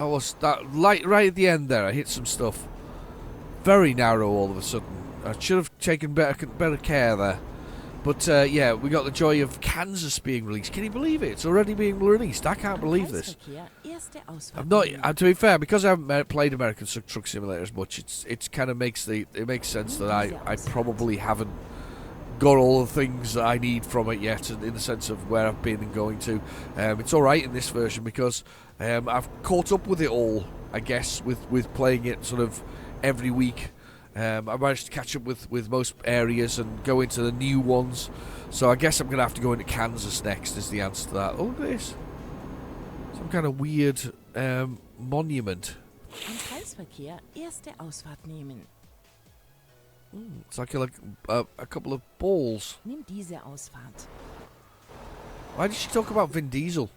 I was that light right at the end there. I hit some stuff. Very narrow all of a sudden. I should have taken better care there. But yeah, we got the joy of Kansas being released. Can you believe it? It's already being released. I can't believe this. I'm not. To be fair, because I haven't played American Truck Simulator as much, it kind of makes sense that I probably haven't got all the things that I need from it yet, in the sense of where I've been and going to. It's all right in this version because I've caught up with it all, I guess, with playing it sort of every week. I managed to catch up with most areas and go into the new ones. So I guess I'm going to have to go into Kansas next is the answer to that. Oh, look at this. Some kind of weird monument. It's like a couple of balls. Why did she talk about Vin Diesel?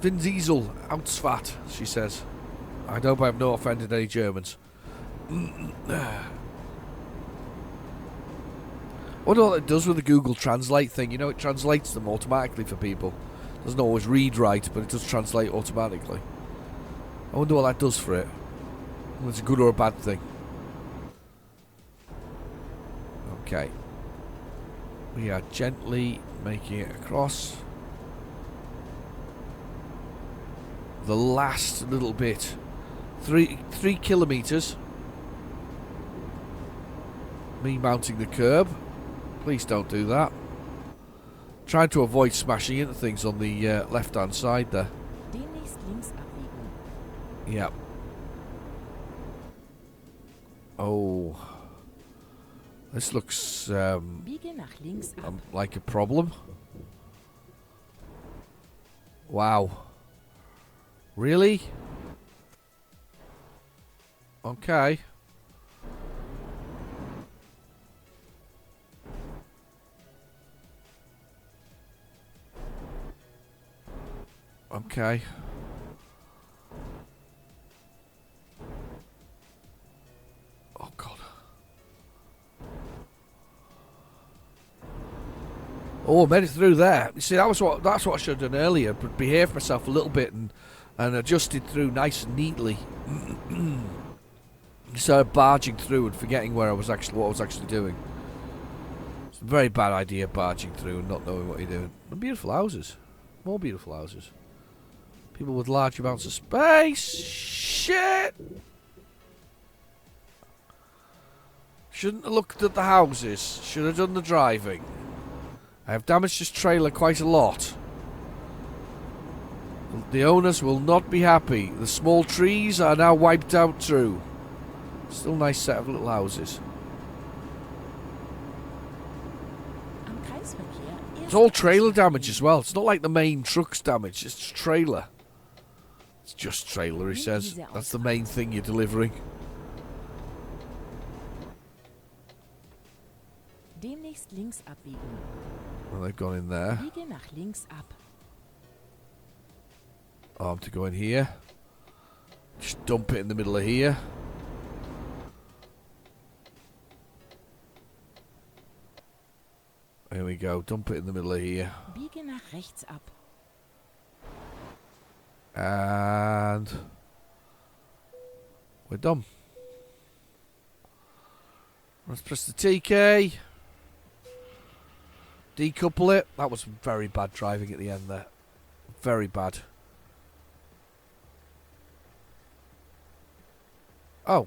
Vin Diesel, Ausfahrt, she says. I hope I have not offended any Germans. I wonder what it does with the Google Translate thing. You know, it translates them automatically for people. It doesn't always read right, but it does translate automatically. I wonder what that does for it. Whether it's a good or a bad thing. Okay. We are gently making it across. The last little bit. 3 kilometres. Me mounting the curb. Please don't do that. Trying to avoid smashing into things on the left hand side there. Yeah. Oh. This looks like a problem. Wow. Really? Okay. Okay. Oh God. Oh, I made it through there. You see, that's what I should have done earlier, but behaved myself a little bit and adjusted through nice and neatly. Instead of barging through and forgetting what I was actually doing. It's a very bad idea, barging through and not knowing what you're doing. And beautiful houses. More beautiful houses. People with large amounts of space. Shit! Shouldn't have looked at the houses. Should have done the driving. I have damaged this trailer quite a lot. The owners will not be happy. The small trees are now wiped out too. Still a nice set of little houses. It's all trailer damage as well. It's not like the main truck's damage. It's just trailer. It's just trailer, he says. That's the main thing you're delivering. Demnächst links abbiegen. Well, they've gone in there. Biege nach links ab. Arm to go in here. Just dump it in the middle of here. There we go. Dump it in the middle of here. Biege nach rechts ab. And we're done. Let's press the T key. Decouple it. That was very bad driving at the end there. Very bad. Oh.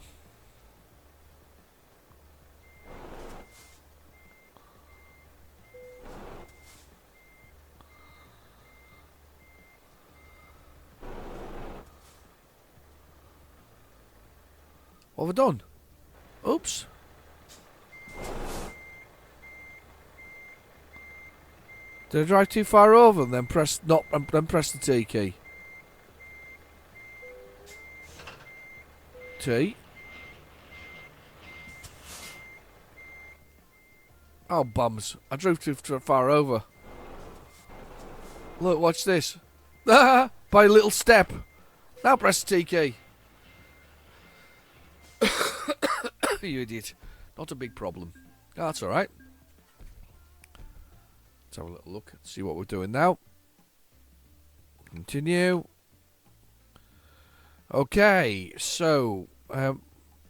What have I done? Oops. Did I drive too far over and then press the T key? T. Oh, bums. I drove too far over. Look, watch this. By a little step. Now press the T key. You idiot. Not a big problem. Oh, that's alright. Let's have a little look and see what we're doing now. Continue. Okay, so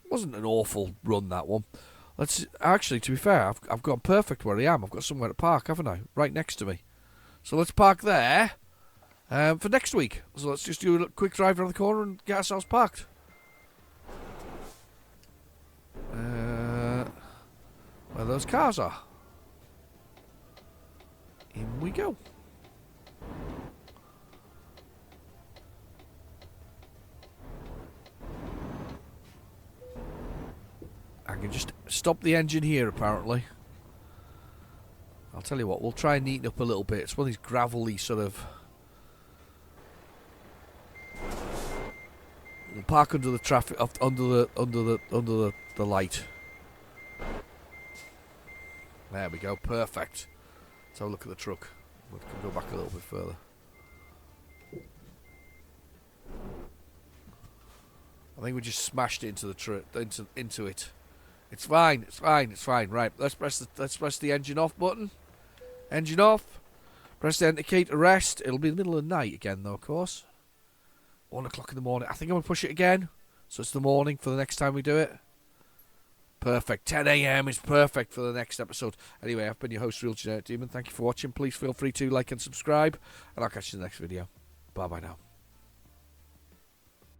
wasn't an awful run, that one. Let's actually, to be fair, I've gone perfect where I am. I've got somewhere to park, haven't I? Right next to me. So let's park there for next week. So let's just do a quick drive around the corner and get ourselves parked. Where those cars are. In we go. I can just stop the engine here, apparently. I'll tell you what, we'll try and neaten up a little bit. It's one of these gravelly sort of... We'll park under the traffic, under the light. There we go, perfect. Let's have a look at the truck. We can go back a little bit further. I think we just smashed it into the into it. It's fine. It's fine. It's fine. Right. Let's press the engine off button. Engine off. Press the enter key to rest. It'll be the middle of the night again, though, of course. 1 o'clock in the morning. I think I'm gonna push it again, so it's the morning for the next time we do it. Perfect. 10 a.m. is perfect for the next episode. Anyway, I've been your host, Real Generic Demon. Thank you for watching. Please feel free to like and subscribe, and I'll catch you in the next video. Bye bye now.